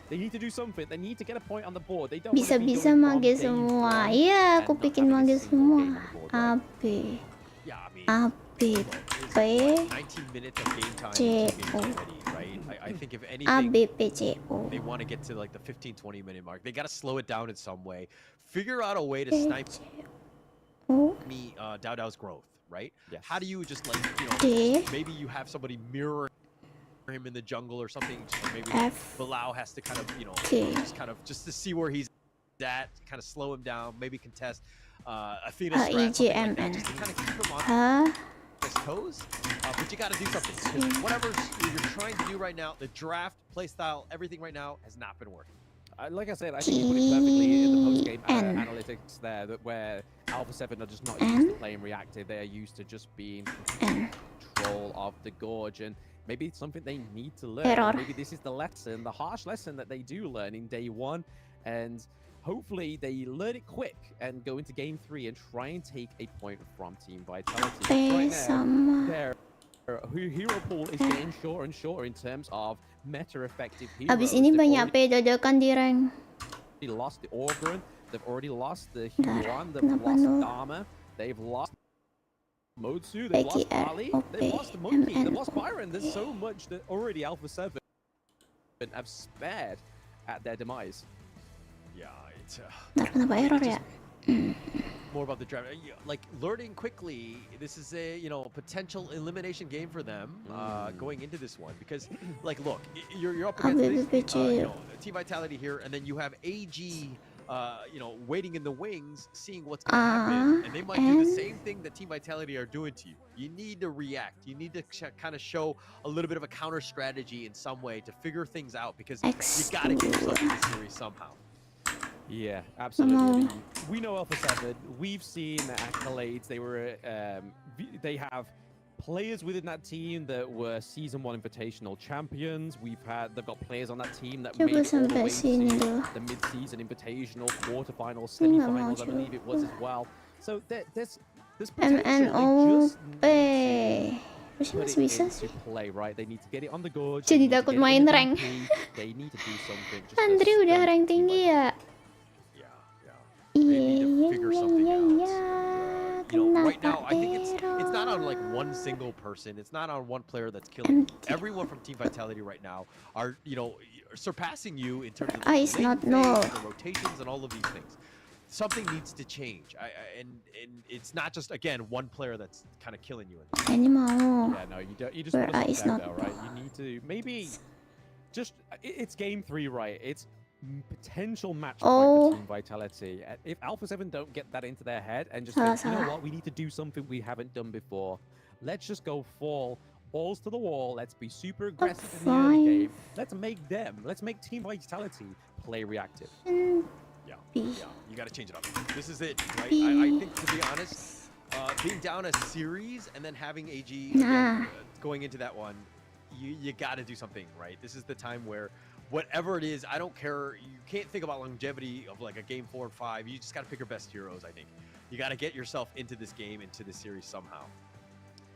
they need to do something. They need to get a point on the board. They don't Bisa-bisa mage semua. Iya, aku bikin mage semua. AB. Yeah, I mean, AB. P. 19 minutes of game time C. to get ready, right? I think if anything, ABPCO. they want to get to like the 15-20 minute mark. They got to slow it down in some way. Figure out a way to snipe me Dao Dao's growth, right? Yes. How do you just like, maybe you have somebody mirror him in the jungle or something, or maybe Bilal has to kind of, just to see where he's at, kind of slow him down, maybe contest Athena strat, something like that, just to kind of keep him on his toes. But you got to do something, because whatever you're trying to do right now, the draft, playstyle, everything right now has not been working. Like I said, I think you put it perfectly in the post-game analytics there, that Alpha 7 are just not used to playing reactive. They are used to just being in control of the Gorge, and maybe it's something they need to learn. Maybe this is the lesson, the harsh lesson that they do learn in day 1, and hopefully they learn it quick and go into game 3 and try and take a point from Team Vitality. Right now, their hero pool is getting shorter and shorter in terms of meta-effective heroes. Abis ini banyak dadakan di rank. They lost the Orgrun, they've already lost the Huan, they've lost Dharma, they've lost Modsu, they've lost Ali, they've lost the Monkey, they've lost Byron. There's so much that already Alpha 7 have spared at their demise. Yeah, it's Kenapa error ya? more about the draft. Like learning quickly, this is a potential elimination game for them going into this one, because like look, you're up against Team Vitality here, and then you have AG waiting in the wings, seeing what's going to happen, and they might do the same thing that Team Vitality are doing to you. You need to react. You need to kind of show a little bit of a counter strategy in some way to figure things out, because you got to get yourself in this series somehow. Yeah, absolutely. We know Alpha 7. We've seen the accolades. They have players within that team that were Season 1 Invitational champions. They've got players on that team that made it all the way to the mid-season Invitational, quarterfinals, semi-finals, I believe it was as well. So there's potential. They just need to put it into play, right? They need to get it on the Gorge. Jadi takut main rank. They need to do something. Andri udah rank tinggi ya? Right now, I think it's not on like one single person. It's not on one player that's killing. Everyone from Team Vitality right now are surpassing you in terms of the rotations and all of these things. Something needs to change, and it's not just again one player that's kind of killing you. Ini mau. Yeah, no, you don't. You just want to stop out, right? You need to maybe just. It's game 3, right? It's potential match point for Team Vitality. If Alpha 7 don't get that into their head and just think, you know what, we need to do something we haven't done before. Let's just go balls to the wall. Let's be super aggressive in the early game. Let's make Team Vitality play reactive. Yeah, you got to change it up. This is it, right? I think, to be honest, being down a series and then having AG again, going into that one, you got to do something, right? This is the time where whatever it is, I don't care. You can't think about longevity of like a game 4 and 5. You just got to pick your best heroes, I think. You got to get yourself into this game, into this series somehow.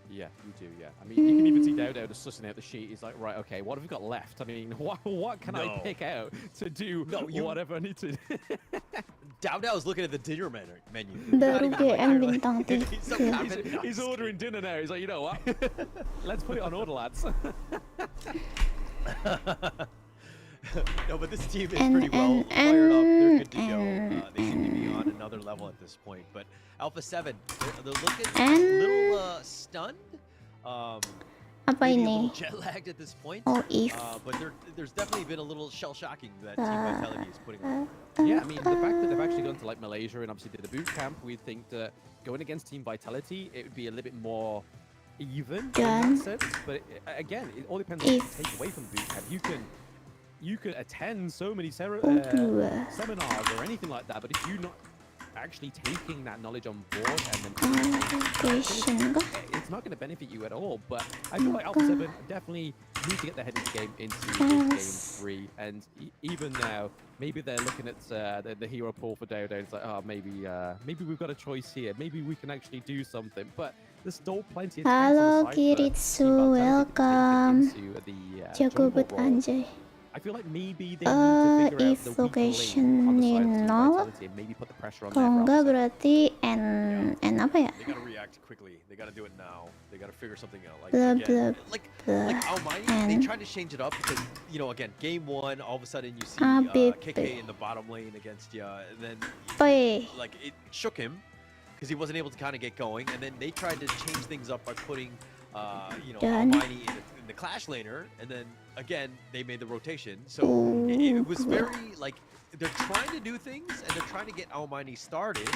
Yeah, you do, yeah. I mean, you can even see Dao Dao just sussing out the sheet. He's like, right, okay, what have we got left? I mean, what can I pick out to do whatever I need to do? Dao Dao's looking at the dinner menu. Baru GM bintang 3. He's ordering dinner now. He's like, you know what? Let's put it on order, lads. No, but this team is pretty well fired up. They're good to go. They seem to be on another level at this point. But Alpha 7, they're looking a little stunned. Apa maybe ini? a little jet lagged at this point. But there's definitely been a little shell shocking that Team Vitality is putting on. Yeah, I mean, the fact that they've actually gone to like Malaysia and obviously did a boot camp, we think that going against Team Vitality, it would be a little bit more even in that sense. But again, it all depends on what you take away from the boot camp. You can attend so many seminars or anything like that, but if you not actually taking that knowledge on board and then Allocation kah? it's not going to benefit you at all. But I feel like Alpha 7 definitely need to get their head into game into this game 3. And even now, maybe they're looking at the hero pool for Dodo. It's like, oh, maybe we've got a choice here. Maybe we can actually do something. But there's still plenty of time Halo on the side for Kiritsu, Team Vitality to welcome. take it into the Jago jungle bet role. anjay. I feel like maybe they need to figure out If the weak location link on the side of Team nol, Vitality and maybe put the pressure on kalau them. enggak berarti N apa ya? They gotta react quickly. They gotta do it now. They gotta figure something out. Like Blah, again, blah, like blah. Almighty, And they tried to change it up because again, game 1, all of a sudden you see ABP. KK in the bottom lane against you, and then P. like it shook him because he wasn't able to kind of get going, and then they tried to change things up by putting Dan. Almighty in the clash laner, and then again they made the rotation. So it was very like they're trying to do things and they're trying to get Almighty started,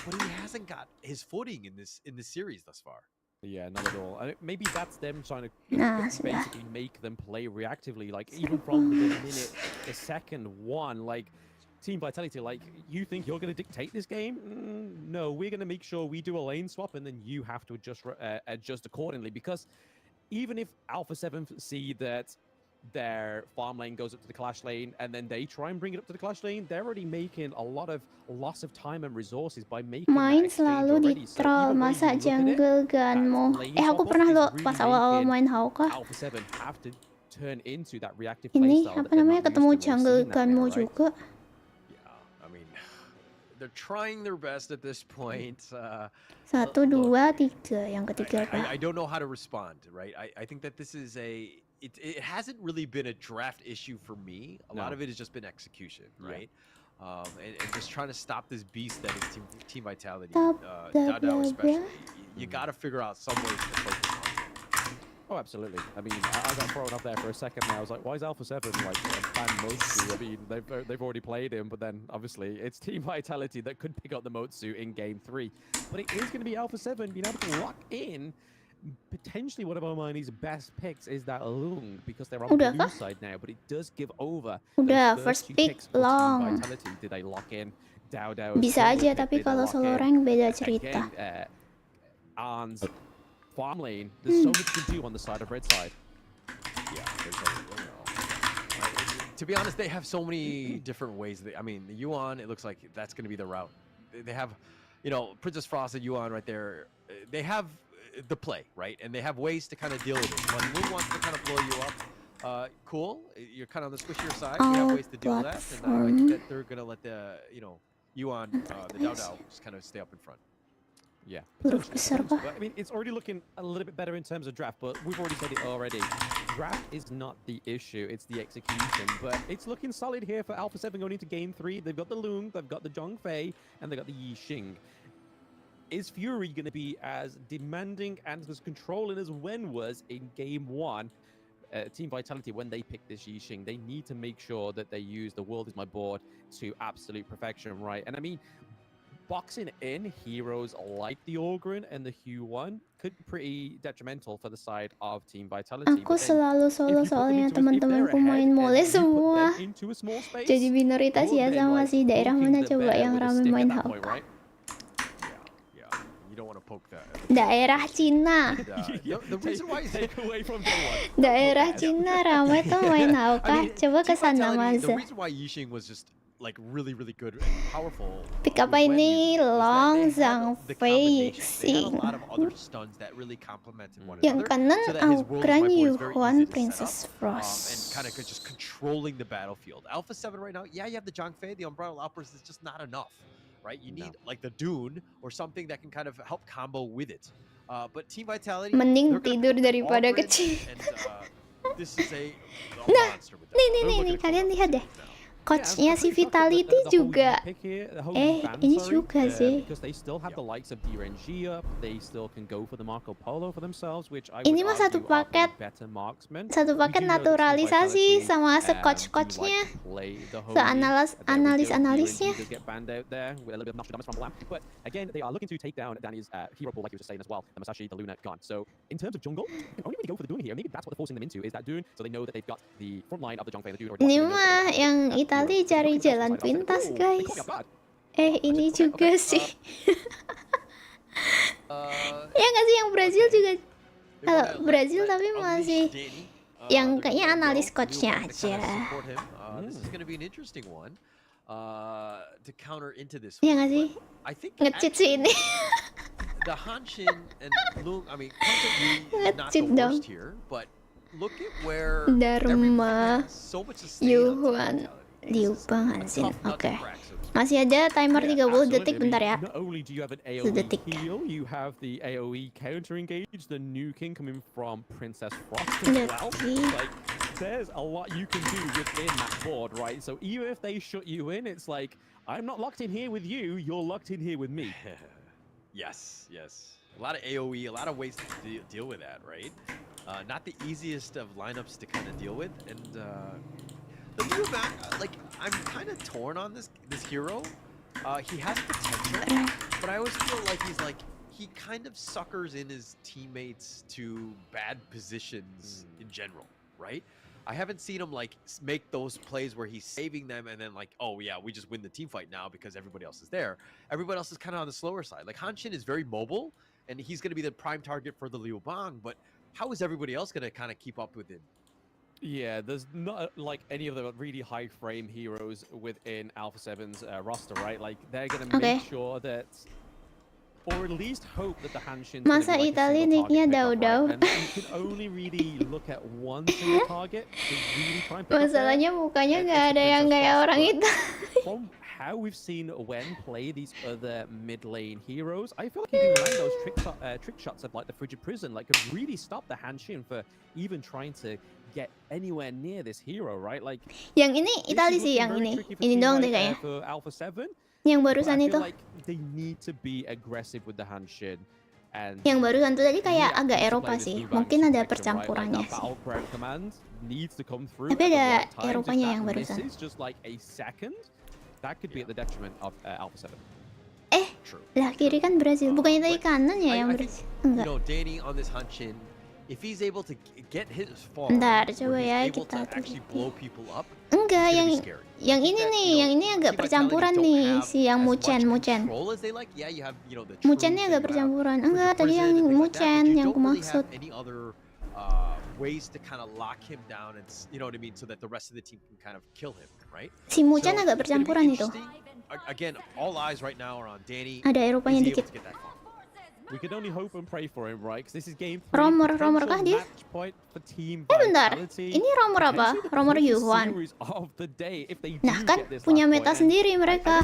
but he hasn't got his footing in this series thus far. Yeah, not at all. Maybe that's them trying to Nah, sudah. basically make them play reactively, like even from the minute, the second one, like Team Vitality, like you think you're going to dictate this game? No, we're going to make sure we do a lane swap, and then you have to adjust accordingly. Because even if Alpha 7 see that their farm lane goes up to the clash lane, and then they try and bring it up to the clash lane, they're already making a lot of loss of time and resources by making Main that exchange selalu di already. So troll, even when masa you look at it, jungle gunmu. Aku pernah lo pas awal-awal main HOK. Alpha 7 have to turn into that reactive Ini playstyle apa namanya ketemu jungle gunmu right? juga. Yeah, I mean, they're trying their best at this point. 1, 2, 3, yang ketiga I apa? don't know how to respond, right? I think that this is it hasn't really been a draft issue for me. A lot No. of it has just been execution, right? And just trying to stop this beast that is Team Vitality. Stop, blah, Dado blah, especially. blah. You got to figure out some ways to focus on it. Oh, absolutely. I mean, I got thrown off there for a second there. I was like, why is Alpha 7 like ban Motsu? I mean, they've already played him, but then obviously it's Team Vitality that could pick up the Motsu in game 3. But it is going to be Alpha 7 being able to lock in. Potentially one of Armani's best picks is that Lung, because they're on the blue side now, but it does give over. Udah, first pick long. Did they lock in Dao? Bisa aja, tapi kalau solo rank beda cerita. Arn's farm lane, there's so much you can do on the side of red side. Yeah, to be honest, they have so many different ways. I mean, the Yuan, it looks like that's going to be the route. They have, Princess Frost and Yuan right there. They have the play, right? And they have ways to kind of deal with it. When Moon wants to kind of blow you up, cool. You're kind of on the squishier side. You have ways to deal with that. And I think that they're going to let the, Yuan, the Dao just kind of stay up in front. Yeah. Huruf besar kah? But, I mean, it's already looking a little bit better in terms of draft, but we've already said it already. Draft is not the issue, it's the execution. But it's looking solid here for Alpha 7 going into game 3. They've got the Lung, they've got the Zhongfei, and they've got the Yixing. Is Fury going to be as demanding and as controlling as Wen was in game 1? Team Vitality, when they pick this Yixing, they need to make sure that they use the world is my board to absolute perfection, right? And I mean, boxing in heroes like the Ogryn and the Huan could be pretty detrimental for the side of Team Vitality. Aku selalu solo soalnya teman-temanku main mole semua. Jadi minoritas ya sama sih. Daerah mana coba yang ramai main HOK? Daerah Cina. Daerah Cina ramai tuh main HOK. Coba ke sana Mas. The reason why Yixing was just like really good and powerful. Pick apa ini Long Zhongfei Yixing. Yang kanan Ogryn Yuan Princess Frost. And kind of just controlling the battlefield. Alpha 7 right now, yeah, you have the Zhongfei, the Unbridled Outburst is just not enough. Right? You need like the Dune or something that can kind of help combo with it. But Team Vitality, mending tidur daripada kecil. This is a monster with that. Nih, kalian lihat deh. Coachnya si Vitality juga. Ini juga sih. Ini mah satu paket naturalisasi sama se-coach-coachnya, se-analis-analisnya. Ini mah yang Italia cari jalan pintas guys. Ini juga sih. Ya nggak sih, yang Brazil juga. Kalau Brazil tapi masih yang kayaknya analis coachnya aja. This is going to be an interesting one to counter into this. Ya nggak sih? I think Nge-cheat sih ini. the Hanshin and Lung, I mean, concept really is not the Nge-cheat dong. worst here, but look at where Dharma, has so much to stay on Yuan, mentality. Liu This is Bang, a Hansin. tough nut to Oke. crack, so to speak. Masih ada timer 30 detik, Absolutely. bentar ya. Not only do you have an 1 AoE detik. heal, you have the AoE counter engage, the nuking coming from Princess Frost as Let's well. see. Like, there's a lot you can do within that board, right? So even if they shut you in, it's like, I'm not locked in here with you, you're locked in here with me. Yes, yes. A lot of AoE, a lot of ways to deal with that, right? Not the easiest of lineups to kind of deal with, and the Liu Bang, like, I'm kind of torn on this hero. He has potential, but I always feel like he kind of suckers in his teammates to bad positions in general, right? I haven't seen him like make those plays where he's saving them and then like, oh yeah, we just win the team fight now because everybody else is there. Everybody else is kind of on the slower side. Like Hanshin is very mobile and he's going to be the prime target for the Liu Bang, but how is everybody else going to kind of keep up with him? Yeah, there's not like any of the really high frame heroes within Alpha 7's roster, right? Like they're gonna make sure that, or at least hope that the Hanshin. Masa Italia nicknya Daudau. And you can only really look at one single target to really try and pick up Masalahnya mukanya nggak ada yang kayak orang itu. From how we've seen Wen play these other mid lane heroes, I feel like he can land those trick shots of like the Frigid Prison, like could really stop the Hanshin for even trying to get anywhere near this hero, right? Like yang ini Italia sih, yang ini doang deh kayaknya. For Alpha 7, yang barusan itu. Like they need to be aggressive with the Hanshin. And yang barusan itu tadi kayak agak Eropa sih, mungkin ada percampurannya sih. Tapi ada Eropanya yang barusan. Just like a second, that could be at the detriment of Alpha 7. Lah kiri kan Brazil, bukannya tadi kanan ya yang Brazil? Enggak. You know, Danny on this Hanshin, if he's able to get his farm, Bentar, coba ya kita actually blow people up. Enggak, yang ini nih, yang ini agak percampuran nih, si yang Muchen. Muchennya agak percampuran. Enggak, tadi yang Muchen yang aku maksud. Ways to kind of lock him down and you know what I mean, so that the rest of the team can kind of kill him, right? Si Muchen agak percampuran itu. Again, all eyes right now are on Danny. Ada Eropanya dikit. We can only hope and pray for him, right? Because this is game 3. Romor kah dia? Bentar. Ini Romor apa? Romor Yuan. Nah kan punya meta sendiri mereka.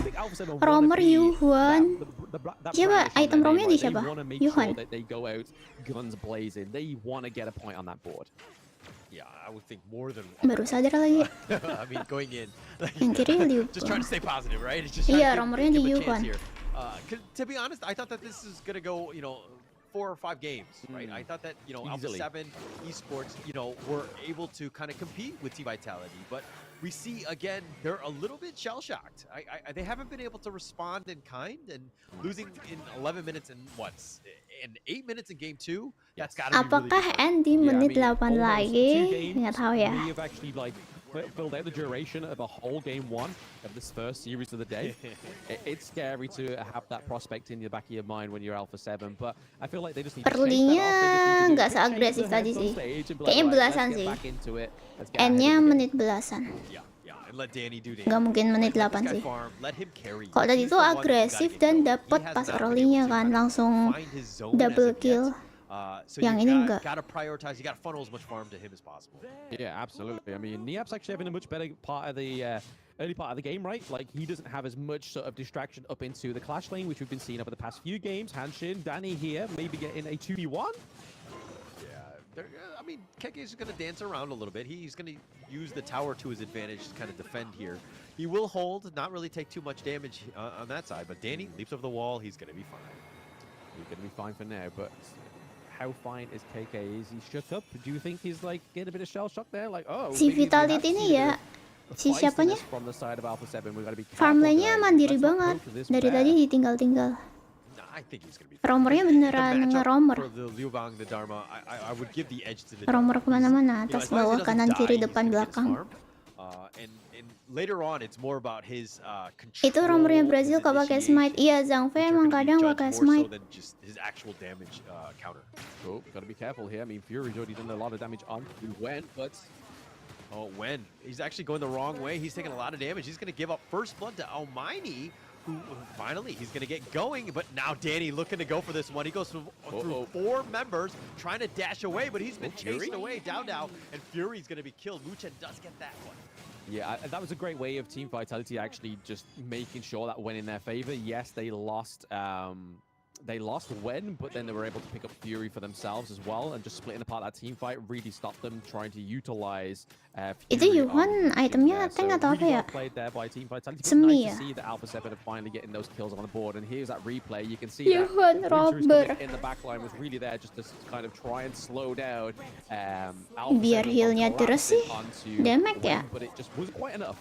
Romor Yuan. Siapa item romnya di siapa? Yuan. Yeah, I would think more than baru sadar lagi. I mean, going in. Yang kiri Liu. Just trying to stay positive, right? It's just iya, Romornya di Yuan. To be honest, I thought that this is gonna go, 4 or 5 games, right? I thought that, Alpha 7 Esports, were able to kind of compete with Team Vitality, but we see again they're a little bit shell-shocked. They haven't been able to respond in kind, and losing in 11 minutes and in 8 minutes in game 2. That's got to be apakah really di menit 8 lagi? Nggak tahu ya. Filled out the duration of a whole game 1 of this first series of the day. It's scary to have that prospect in the back of your mind when you're Alpha 7, but I feel like they just need to Perlinya nggak seagresif tadi sih. Kayaknya belasan sih. N-nya menit belasan. Nggak mungkin menit 8 sih. Kok tadi tuh agresif dan dapet pas early-nya kan langsung double kill. So you gotta prioritize. You gotta funnel as much farm to him as possible. Yeah, absolutely. I mean, Niap's actually having a much better part of the early part of the game, right? Like he doesn't have as much sort of distraction up into the clash lane, which we've been seeing over the past few games. Hanshin, Danny here, maybe getting a 2v1. Yeah, I mean, Keke is going to dance around a little bit. He's going to use the tower to his advantage to kind of defend here. He will hold, not really take too much damage on that side. But Danny leaps over the wall. He's going to be fine. He's going to be fine for now, but how fine is KK? Is he shook up? Do you think he's like getting a bit of shell shock there? Like, oh, si Vitality ini ya, si siapanya? Farm lane-nya mandiri banget. Dari tadi ditinggal-tinggal. Romornya beneran ngeromor. Romor kemana-mana, atas bawah kanan kiri depan belakang. later on, it's more about his Itu control, rumornya his Brazil gak pakai smite. initiation, Iya, Zhang Fei which are emang gonna be kadang judged pakai more so smite. than just his actual damage counter. Oh, gotta be careful here. I mean, Fury's already done a lot of damage on Wen, but Oh, Wen, he's actually going the wrong way. He's taking a lot of damage. He's going to give up first blood to Almighty, who finally he's going to get going. But now Danny looking to go for this one. He goes through 4 members, trying to dash away, but he's been chased away. Dow, and Fury's going to be killed. Muchen does get that one. yeah, that was a great way of Team Vitality actually just making sure that went in their favor. Yes, they lost Wen, but then they were able to pick up Fury for themselves as well, and just splitting apart that team fight really stopped them trying to utilize Itu Fury Yuhan on itemnya Team tank there. atau So apa really ya? well played there by Team Vitality. But Semi nice ya? to see that Alpha 7 are finally getting those kills on the board, and here's that replay. You can see Yuhan that Fury's robber. in the back line was really there just to kind of try and slow down Alpha Biar 7 healnya from terus sih, collapsing onto damage Wen, ya. but it just wasn't quite enough.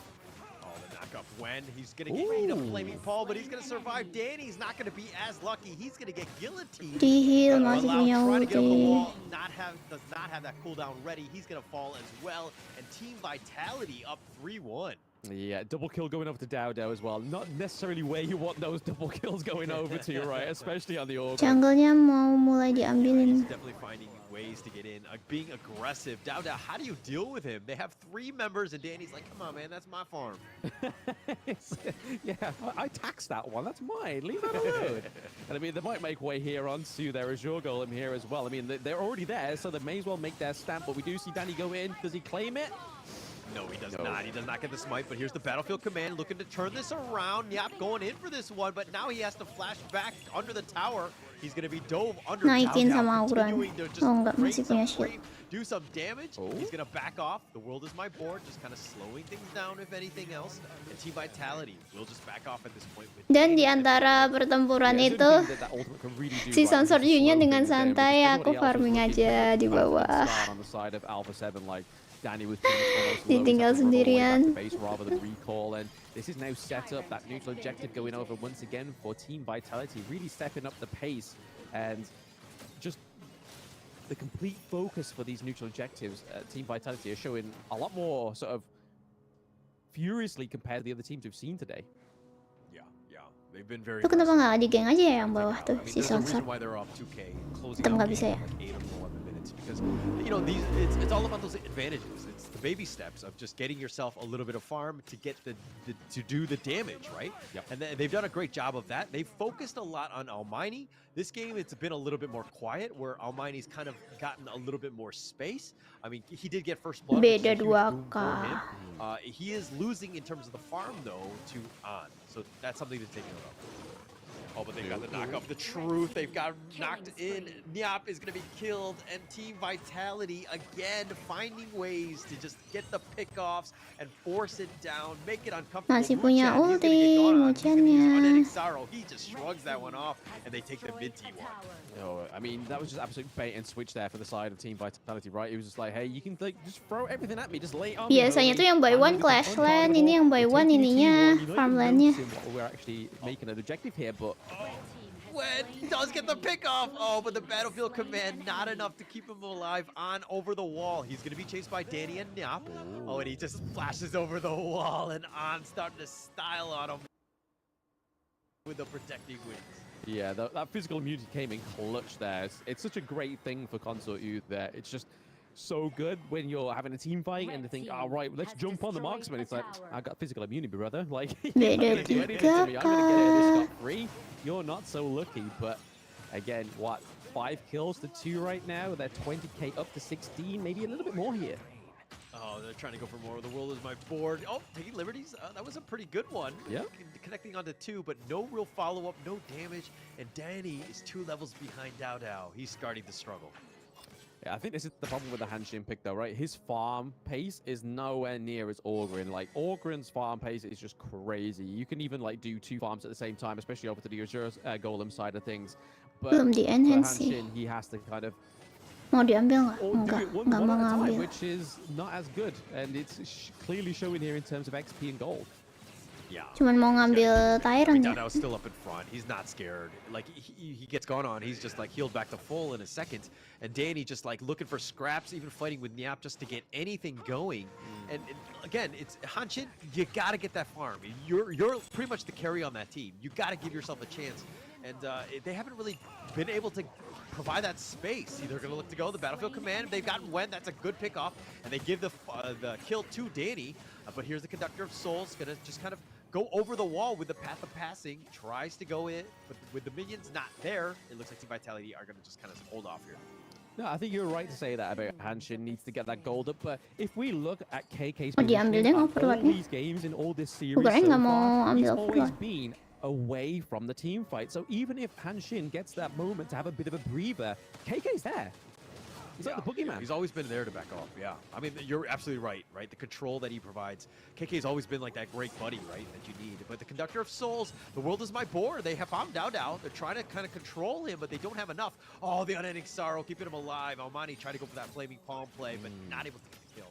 Up Wen, he's gonna get eat a flaming Paul, but he's gonna survive. Danny's not gonna be as lucky. He's gonna get guillotined. Di heal Gonna masih allow punya trying to get up the ulti. wall, does not have that cooldown ready. He's gonna fall as well, and Team Vitality up 3-1. Yeah, double kill going over to Dow as well. Not necessarily where you want those double kills going over to, right? Especially on the orb. Jungle-nya mau mulai He's diambilin. definitely finding ways to get in, being aggressive. Dow, how do you deal with him? They have 3 members, and Danny's like, come on, man, that's my farm. Yeah, I taxed that one. That's mine. Leave that alone. And I mean, they might make way here onto their Azure Golem here as well. I mean, they're already there, so they may as well make their stamp. But we do see Danny go in. Does he claim it? No, he does not. He does not get the smite, but here's the Battlefield Command looking to turn this around. Yap going in for this one, but now he has to flash back under the tower. He's going to be dove under Naikin Dow, sama Auron. continuing to just Oh enggak, raise masih some punya shield. frame, do some damage. He's going to back off. The world is my board, just kind of slowing things down if anything else. And Team Vitality will just back off at this point. With Dan di antara pertempuran itu, si Sensor Yu-nya dengan santai, aku farming aja di bawah. Ditinggal sendirian. And this is now set up, that neutral objective going over once again for Team Vitality, really stepping up the pace and just the complete focus for these neutral objectives. Team Vitality are showing a lot more sort of furiously compared to the other teams we've seen today. Yeah, they've been very. Lu kenapa nggak di geng aja ya yang bawah tuh, si There's a Sensor? reason why they're up 2K, closing Tetep out nggak bisa games ya? in like 8 or 11 minutes, because you know it's all about those advantages. It's the baby steps of just getting yourself a little bit of farm to get to do the damage, right? Yep. And they've done a great job of that. They've focused a lot on Almighty. This game, it's been a little bit more quiet, where Almighty's kind of gotten a little bit more space. I mean, he did get first blood. which is a Beda huge boom 2K. for him. He is losing in terms of the farm, though, to An. So that's something to take note of. Oh, but they've got the knock up the truth. They've got knocked in. Nyap is going to be killed. And Team Vitality, again, finding ways to just get the pickoffs and force it down, make it uncomfortable. Masih punya Muchen, he's gonna ulti, get gone on. He's gonna use Muchennya. Unending Sorrow. He just shrugs that one off, and they take the mid T1. No, I mean, that was just absolute bait and switch there for the side of Team Vitality, right? It was just like, hey, you can like, just throw everything at me, just lay it on me. Biasanya tuh yang buy one clash land, ini yang buy one ininya farmlandnya. We're actually making an objective here, but Wen does get the pick off. Oh, but the Battlefield Command, not enough to keep him alive. On over the wall. He's going to be chased by Danny and Nyap. Oh, and he just flashes over the wall, and On starting to style on him with the protecting wings. yeah, that physical immunity came in clutch there. It's such a great thing for Consort Youth there. It's just so good when you're having a team fight and they think, all right, let's jump on the marksman. It's like, I got physical immunity, brother. Like, you're not gonna do anything to me. I'm gonna get out of this scot-free. You're not so lucky, but again, what, 5 kills to 2 right now? They're 20k up to 16, maybe a little bit more here. Oh, they're trying to go for more. The world is my board. Oh, taking liberties. That was a pretty good one. Yeah. Connecting onto 2, but no real follow-up, no damage. And Danny is 2 levels behind Dow. He's starting to struggle. Yeah, I think this is the problem with the Hanshin pick, though, right? His farm pace is nowhere near as Orgrin. Like, Orgrin's farm pace is just crazy. You can even, like, do 2 farms at the same time, especially over to the Azure Golem side of things. But Belum di for enhance sih. Hanshin, he has to kind of Mau diambil nggak? or do Enggak, it one nggak mau at a time, ngambil. which is not as good. And it's clearly showing here in terms of XP and gold. Yeah. Cuman mau ngambil Tyrant ya. Dowdow's still up in front. He's not scared. Like he gets gone on. He's just like healed back to full in a second. And Danny just like looking for scraps, even fighting with Nyap just to get anything going. And again, it's Hanshin. You gotta get that farm. You're pretty much the carry on that team. You gotta give yourself a chance. And they haven't really been able to provide that space. They're going to look to go the battlefield command. They've gotten Wen. That's a good pick off, and they give the kill to Danny. But here's the Conductor of Souls, going to just kind of go over the wall with the path of passing. Tries to go in, but with the minions not there, it looks like Team Vitality are going to just kind of hold off here. No, I think you're right to say that about Hanshin needs to get that gold up. But if we look at KK's diambil deh all overlordnya. these games in all this series Bukannya so nggak mau far, he's ambil always overlord. been away from the team fight. So even if Hanshin gets that moment to have a bit of a breather, KK's there. He's like the boogeyman. He's always been there to back off. Yeah, I mean, you're absolutely right. The control that he provides. KK's always been like that great buddy, right, that you need. But the Conductor of Souls, the world is my board. They have found Dowdow. They're trying to kind of control him, but they don't have enough. Oh, the unending sorrow, keeping him alive. Almani trying to go for that flaming palm play, but not able to get the kill.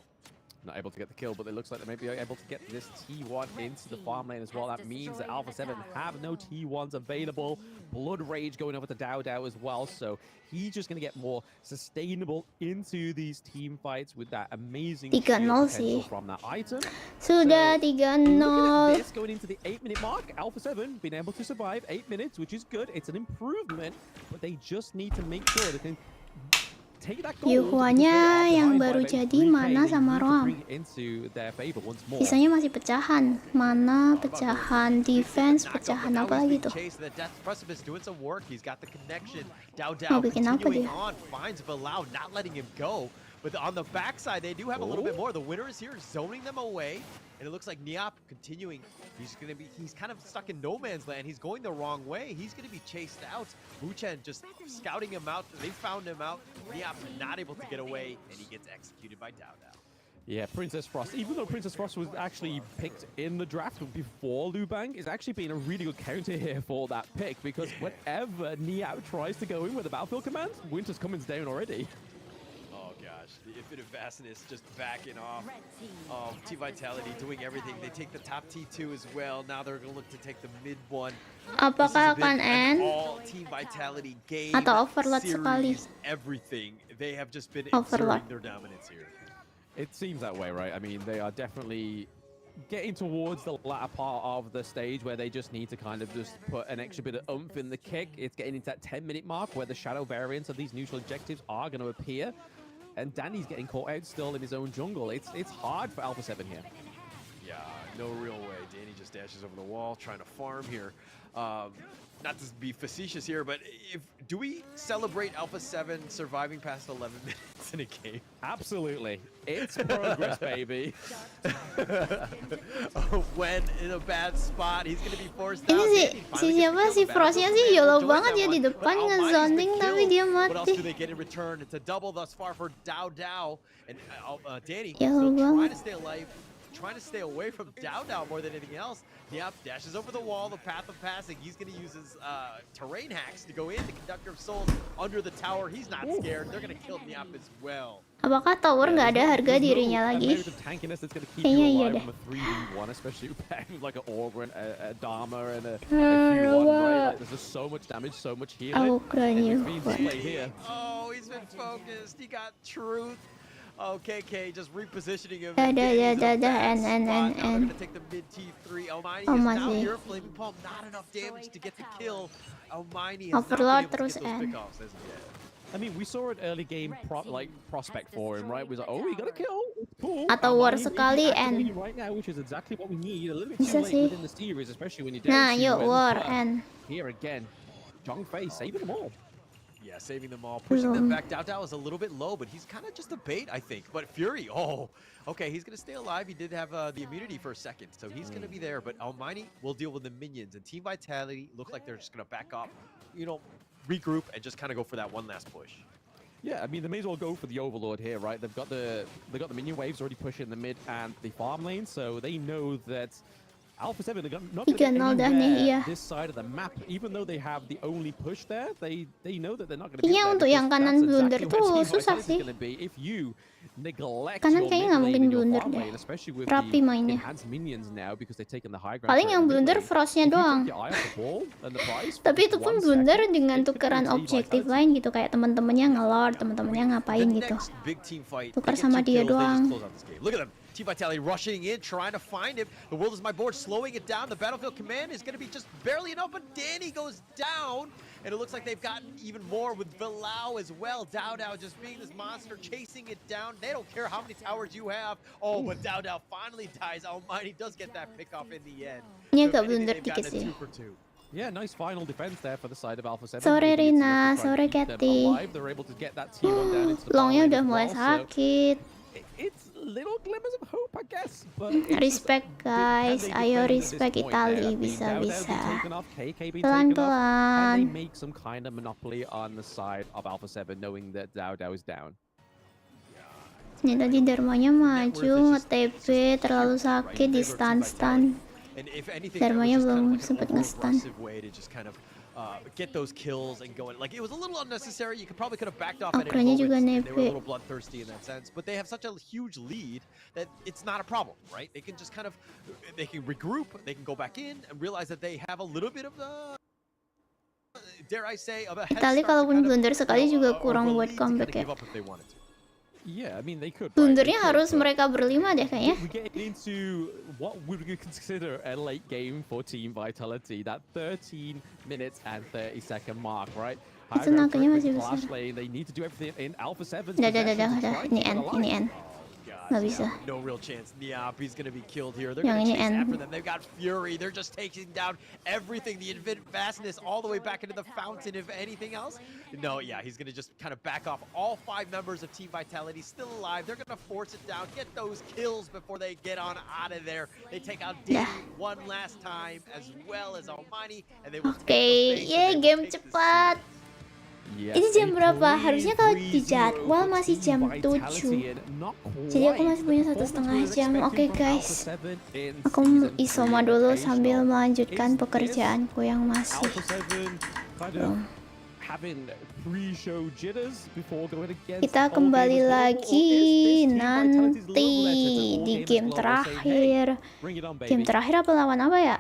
Not able to get the kill, but it looks like they may be able to get this T1 into the farm lane as well. That means that Alpha 7 have no T1s available. Blood Rage going over to Dowdow as well, so he's just going to get more sustainable into these team fights with that amazing 3-0 potential sih. from that item. Sudah Looking at 3-0. this, going into the 8-minute mark, Alpha 7 been able to survive 8 minutes, which is good. It's an improvement, but they just need to make sure they can take that gold. Yuhuanya yang baru jadi mana sama Roam. Sisanya masih pecahan. Mana, pecahan defense, pecahan apa lagi tuh? Mau bikin apa dia? But on the backside, they do have a little bit more. The winner is here, zoning them away. And it looks like Nyap continuing. He's kind of stuck in no man's land. He's going the wrong way. He's going to be chased out. Wuchen just scouting him out. They found him out. Nyap not able to get away, and he gets executed by Dowdow. Yeah, Princess Frost. Even though Princess Frost was actually picked in the draft before Lubang, is actually being a really good counter here for that pick, because whenever Nyap tries to go in with a battlefield command, Winter's Coming's down already. The Infinite Vastness just backing off. Team Vitality doing everything. They take the top T2 as well. Now they're going to look to take the mid one. Apakah akan end? All Team Vitality game, atau overload series, sekali? everything. They have just been Overload. exerting their dominance here. It seems that way, right? I mean, they are definitely getting towards the latter part of the stage where they just need to kind of just put an extra bit of oomph in the kick. It's getting into that 10-minute mark where the shadow variants of these neutral objectives are going to appear. And Danny's getting caught out still in his own jungle. It's hard for Alpha 7 here. Yeah, no real way. Danny just dashes over the wall, trying to farm here. Not to be facetious here, but do we celebrate Alpha 7 surviving past 11 minutes in a game? Absolutely. It's progress, baby. When in a bad spot, he's going to be forced out. Ini si siapa si Frostnya sih yellow banget ya di depan ngezoning tapi dia What else do mati. they get in return? It's a double thus far for Dowdow. And Danny Yellow still trying banget. to stay alive, trying to stay away from Dowdow more than anything else. Yep, dashes over the wall, the path of passing. He's going to use his terrain hacks to go in. The Conductor of Souls under the tower. He's not scared. They're going to kill Nyap as well. Apakah tower nggak ada harga dirinya lagi? Kayaknya iya deh. Especially with like an Aura and a Dharma and a Q1, right? Like, there's just so much damage, so much healing. Oh, he's been focused. He got truth. Oh, KK just repositioning him. And. They're gonna take the mid T3. Almighty is now here. Flaming Palm, not enough damage to get the kill. Almighty has Overlord not been able terus to get those N. pickoffs as of yet. I mean, we saw an early game prospect for him, right? We was like, oh, he got a kill. Cool. Atau war sekali and N. right now, which is exactly what we need. A little bit Bisa too late sih. within the series, especially when you're Nah, down yuk 2-1, war but N. Here again, Zhongfei saving them all. Yeah, saving them all, pushing them back. Dowdow is a little bit low, but he's kind of just a bait, I think. But Fury, oh, okay, he's going to stay alive. He did have the immunity for a second, so he's going to be there. But Almighty will deal with the minions. And Team Vitality look like they're just going to back up, regroup, and just kind of go for that one last push. Yeah, I mean, they may as well go for the Overlord here, right? They've got the minion waves already pushing the mid and the farm lane, so they know that Alpha 7 are not going to get anywhere this side of the map. Even though they have the only push there, they know that they're not going to be Iya, untuk yang kanan blunder tuh susah sih. If you neglect Kanan your kayaknya nggak mid mungkin lane in your blunder farm deh. lane, especially with Rapi the mainnya. enhanced minions now because they've taken the high ground. Paling yang blunder Frostnya doang. Tapi itu pun blunder dengan tukeran objektif lain gitu, kayak teman-temannya ngelord, teman-temannya ngapain gitu. Tukar sama dia doang. Team Vitality rushing in, trying to find him. The world is my board, slowing it down. The battlefield command is going to be just barely enough, but Danny goes down. And it looks like they've gotten even more with Bilal as well. Dao just being this monster, chasing it down. They don't care how many towers you have. Oh, but Dao finally dies. Almighty does get that pick off in the end. Ini agak blunder dikit sih. Yeah, nice final defense there for the side of Alpha 7. Sore Rina, sore Cathy. Longnya udah mulai sakit. It's little glimmers of hope, I guess. But Respect guys, ayo respect Italia, bisa-bisa. Pelan-pelan. They make some kind of monopoly on the side of Alpha 7, knowing that Dao is down. Ini tadi Dharmanya maju, nge-TP, terlalu sakit, di stun. Dharmanya belum sempet nge-stun. Get those kills and going. Like, it was a little unnecessary. You probably could have backed off at Okranya any juga moment. They were a nepe. little bloodthirsty in that sense, but they have such a huge lead that it's not a problem, right? They can just kind of, they can regroup, they can go back in and realize that they have a little bit of the, dare I say, of a head Italia start to kalaupun kind of, blunder sekali juga or kurang a buat lead to kind of comeback ya. give up if they wanted to. Yeah, I mean they could. Blundernya harus mereka berlima deh kayaknya. We get into what would we consider a late game for Team Vitality. That 13 minutes and 30-second mark, right? Itu nakanya masih besar. They need to do everything in Alpha 7. Udah. Ini end. Nggak bisa. No real chance. Niapi's gonna be killed here. They're Yang gonna ini chase end. after them. They've got Fury. They're just taking down everything. The infinite vastness all the way back into the fountain. If anything else, no, yeah, he's gonna just kind of back off. All 5 members of Team Vitality still alive. They're gonna force it down, get those kills before they get on out of there. They take out Danny one last time, as well as Almighty, and they will Oke, game cepat. Ini jam berapa? Harusnya kalau di jadwal masih jam 7. Jadi aku masih punya 1,5 jam. Oke guys, aku isoma dulu sambil melanjutkan pekerjaanku yang masih belum. Kita kembali lagi nanti di game terakhir. Game terakhir apa lawan apa ya?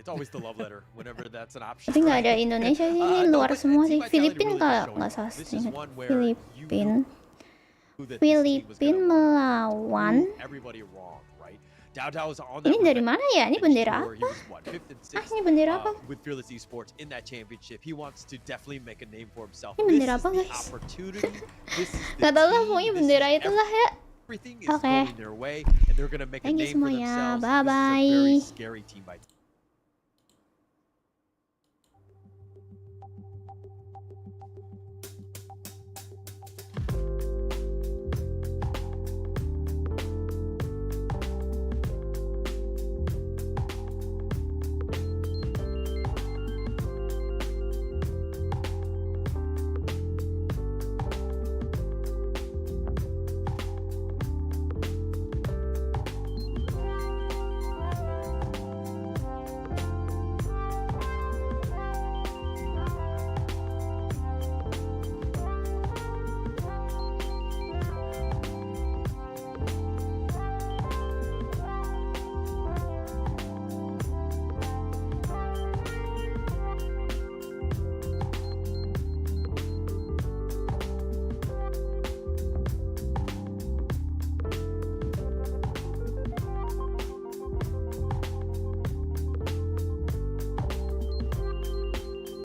Tapi nggak ada Indonesia sih, ini luar semua sih. Filipina kalau nggak salah sih. Filipina melawan. Ini dari mana ya? Ini bendera apa? Ini bendera apa? Ini bendera apa guys? Nggak tahu lah, pokoknya bendera itulah ya. Oke. Thank you semuanya. Bye-bye.